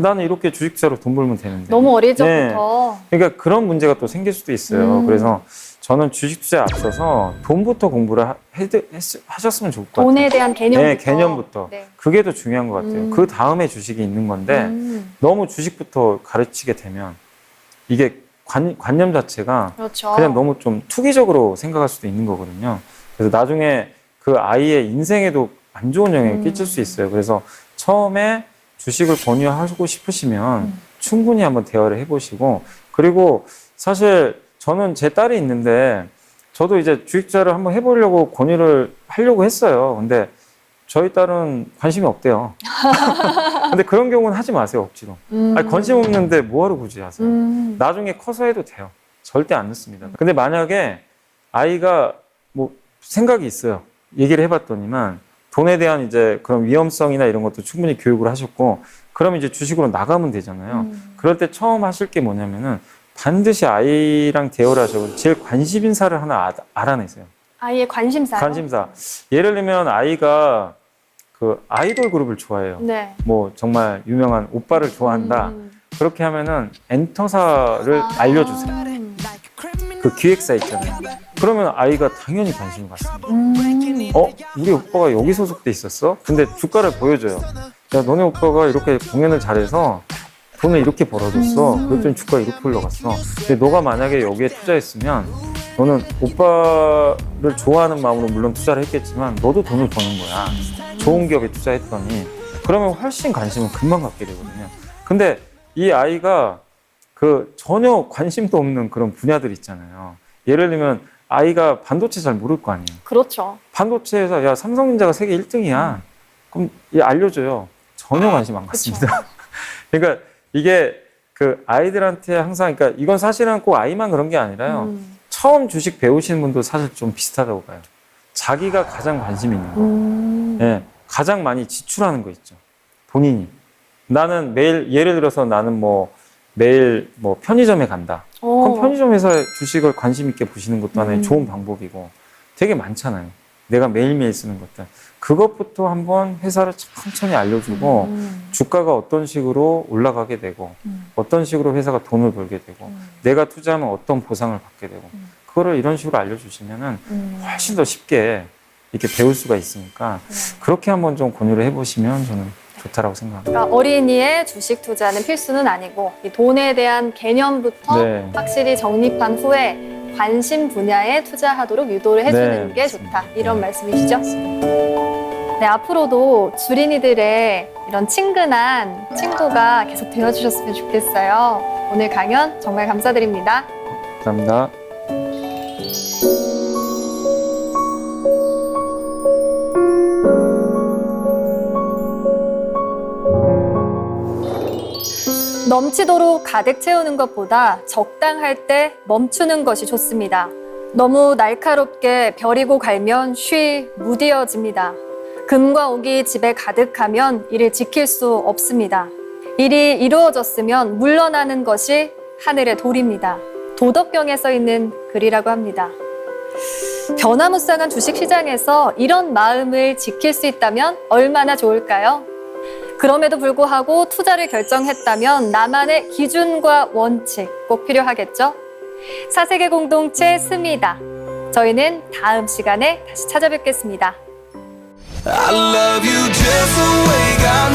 나는 이렇게 주식자로 돈 벌면 되는데. 너무 어릴 적부터. 그러니까 그런 문제가 또 생길 수도 있어요. 그래서 저는 주식 투자에 앞서서 돈부터 공부를 하셨으면 좋을 것 같아요. 돈에 대한 개념부터. 네, 개념부터. 네. 그게 더 중요한 것 같아요. 그 다음에 주식이 있는 건데 너무 주식부터 가르치게 되면 이게 관념 자체가 그렇죠. 그냥 너무 좀 투기적으로 생각할 수도 있는 거거든요. 그래서 나중에 그 아이의 인생에도 안 좋은 영향을 끼칠 수 있어요. 그래서 처음에 주식을 권유하고 싶으시면 충분히 한번 대화를 해보시고 그리고 사실 저는 제 딸이 있는데 저도 이제 주식 투자를 한번 해보려고 권유를 하려고 했어요. 근데 저희 딸은 관심이 없대요. 근데 그런 경우는 하지 마세요, 억지로. 아니, 관심 없는데 뭐하러 굳이 하세요? 나중에 커서 해도 돼요. 절대 안 늦습니다. 근데 만약에 아이가 뭐 생각이 있어요. 얘기를 해봤더니만 돈에 대한 이제 그런 위험성이나 이런 것도 충분히 교육을 하셨고, 그러면 이제 주식으로 나가면 되잖아요. 그럴 때 처음 하실 게 뭐냐면은 반드시 아이랑 대화를 하셔서 제일 관심사를 하나 알아내세요. 아이의 관심사요? 관심사. 예를 들면 아이가 그 아이돌 그룹을 좋아해요. 네. 뭐 정말 유명한 오빠를 좋아한다. 그렇게 하면은 엔터사를 알려주세요. 그 기획사 있잖아요. 그러면 아이가 당연히 관심을 갖습니다. 우리 오빠가 여기 소속돼 있었어? 근데 주가를 보여줘요. 야, 너네 오빠가 이렇게 공연을 잘해서 돈을 이렇게 벌어줬어. 그랬더니 주가가 이렇게 올라갔어. 근데 너가 만약에 여기에 투자했으면 너는 오빠를 좋아하는 마음으로 물론 투자를 했겠지만 너도 돈을 버는 거야. 좋은 기업에 투자했더니. 그러면 훨씬 관심을 금방 갖게 되거든요. 근데 이 아이가 그 전혀 관심도 없는 그런 분야들 있잖아요. 예를 들면 아이가 반도체 잘 모를 거 아니에요. 그렇죠. 반도체 회사, 야, 삼성전자가 세계 1등이야. 그럼 얘 알려줘요. 전혀 관심 안 갖습니다. 그러니까 이게 그 아이들한테 항상, 그러니까 이건 사실은 꼭 아이만 그런 게 아니라요. 처음 주식 배우시는 분도 사실 좀 비슷하다고 봐요. 자기가 가장 관심 있는 거. 예, 가장 많이 지출하는 거 있죠. 본인이. 나는 매일, 예를 들어서 나는 뭐 매일 뭐 편의점에 간다. 그럼 편의점에서 주식을 관심 있게 보시는 것도 하나의 좋은 방법이고 되게 많잖아요. 내가 매일매일 쓰는 것들. 그것부터 한번 회사를 천천히 알려주고 주가가 어떤 식으로 올라가게 되고 어떤 식으로 회사가 돈을 벌게 되고 내가 투자하면 어떤 보상을 받게 되고 그거를 이런 식으로 알려주시면은 훨씬 더 쉽게 이렇게 배울 수가 있으니까 그렇게 한번 좀 권유를 해보시면 저는 좋다라고 생각합니다. 그러니까 어린이의 주식 투자는 필수는 아니고 이 돈에 대한 개념부터 네. 확실히 정립한 후에 관심 분야에 투자하도록 유도를 해주는 네, 게 맞습니다. 좋다. 이런 말씀이시죠? 네, 앞으로도 주린이들의 이런 친근한 친구가 계속 되어주셨으면 좋겠어요. 오늘 강연 정말 감사드립니다. 감사합니다. 넘치도록 가득 채우는 것보다 적당할 때 멈추는 것이 좋습니다. 너무 날카롭게 벼리고 갈면 쉬 무디어집니다. 금과 옥이 집에 가득하면 이를 지킬 수 없습니다. 일이 이루어졌으면 물러나는 것이 하늘의 도리입니다. 도덕경에 써 있는 글이라고 합니다. 변화무쌍한 주식시장에서 이런 마음을 지킬 수 있다면 얼마나 좋을까요? 그럼에도 불구하고 투자를 결정했다면 나만의 기준과 원칙 꼭 필요하겠죠? 사세계 공동체 스미다. 저희는 다음 시간에 다시 찾아뵙겠습니다. I love you just the way God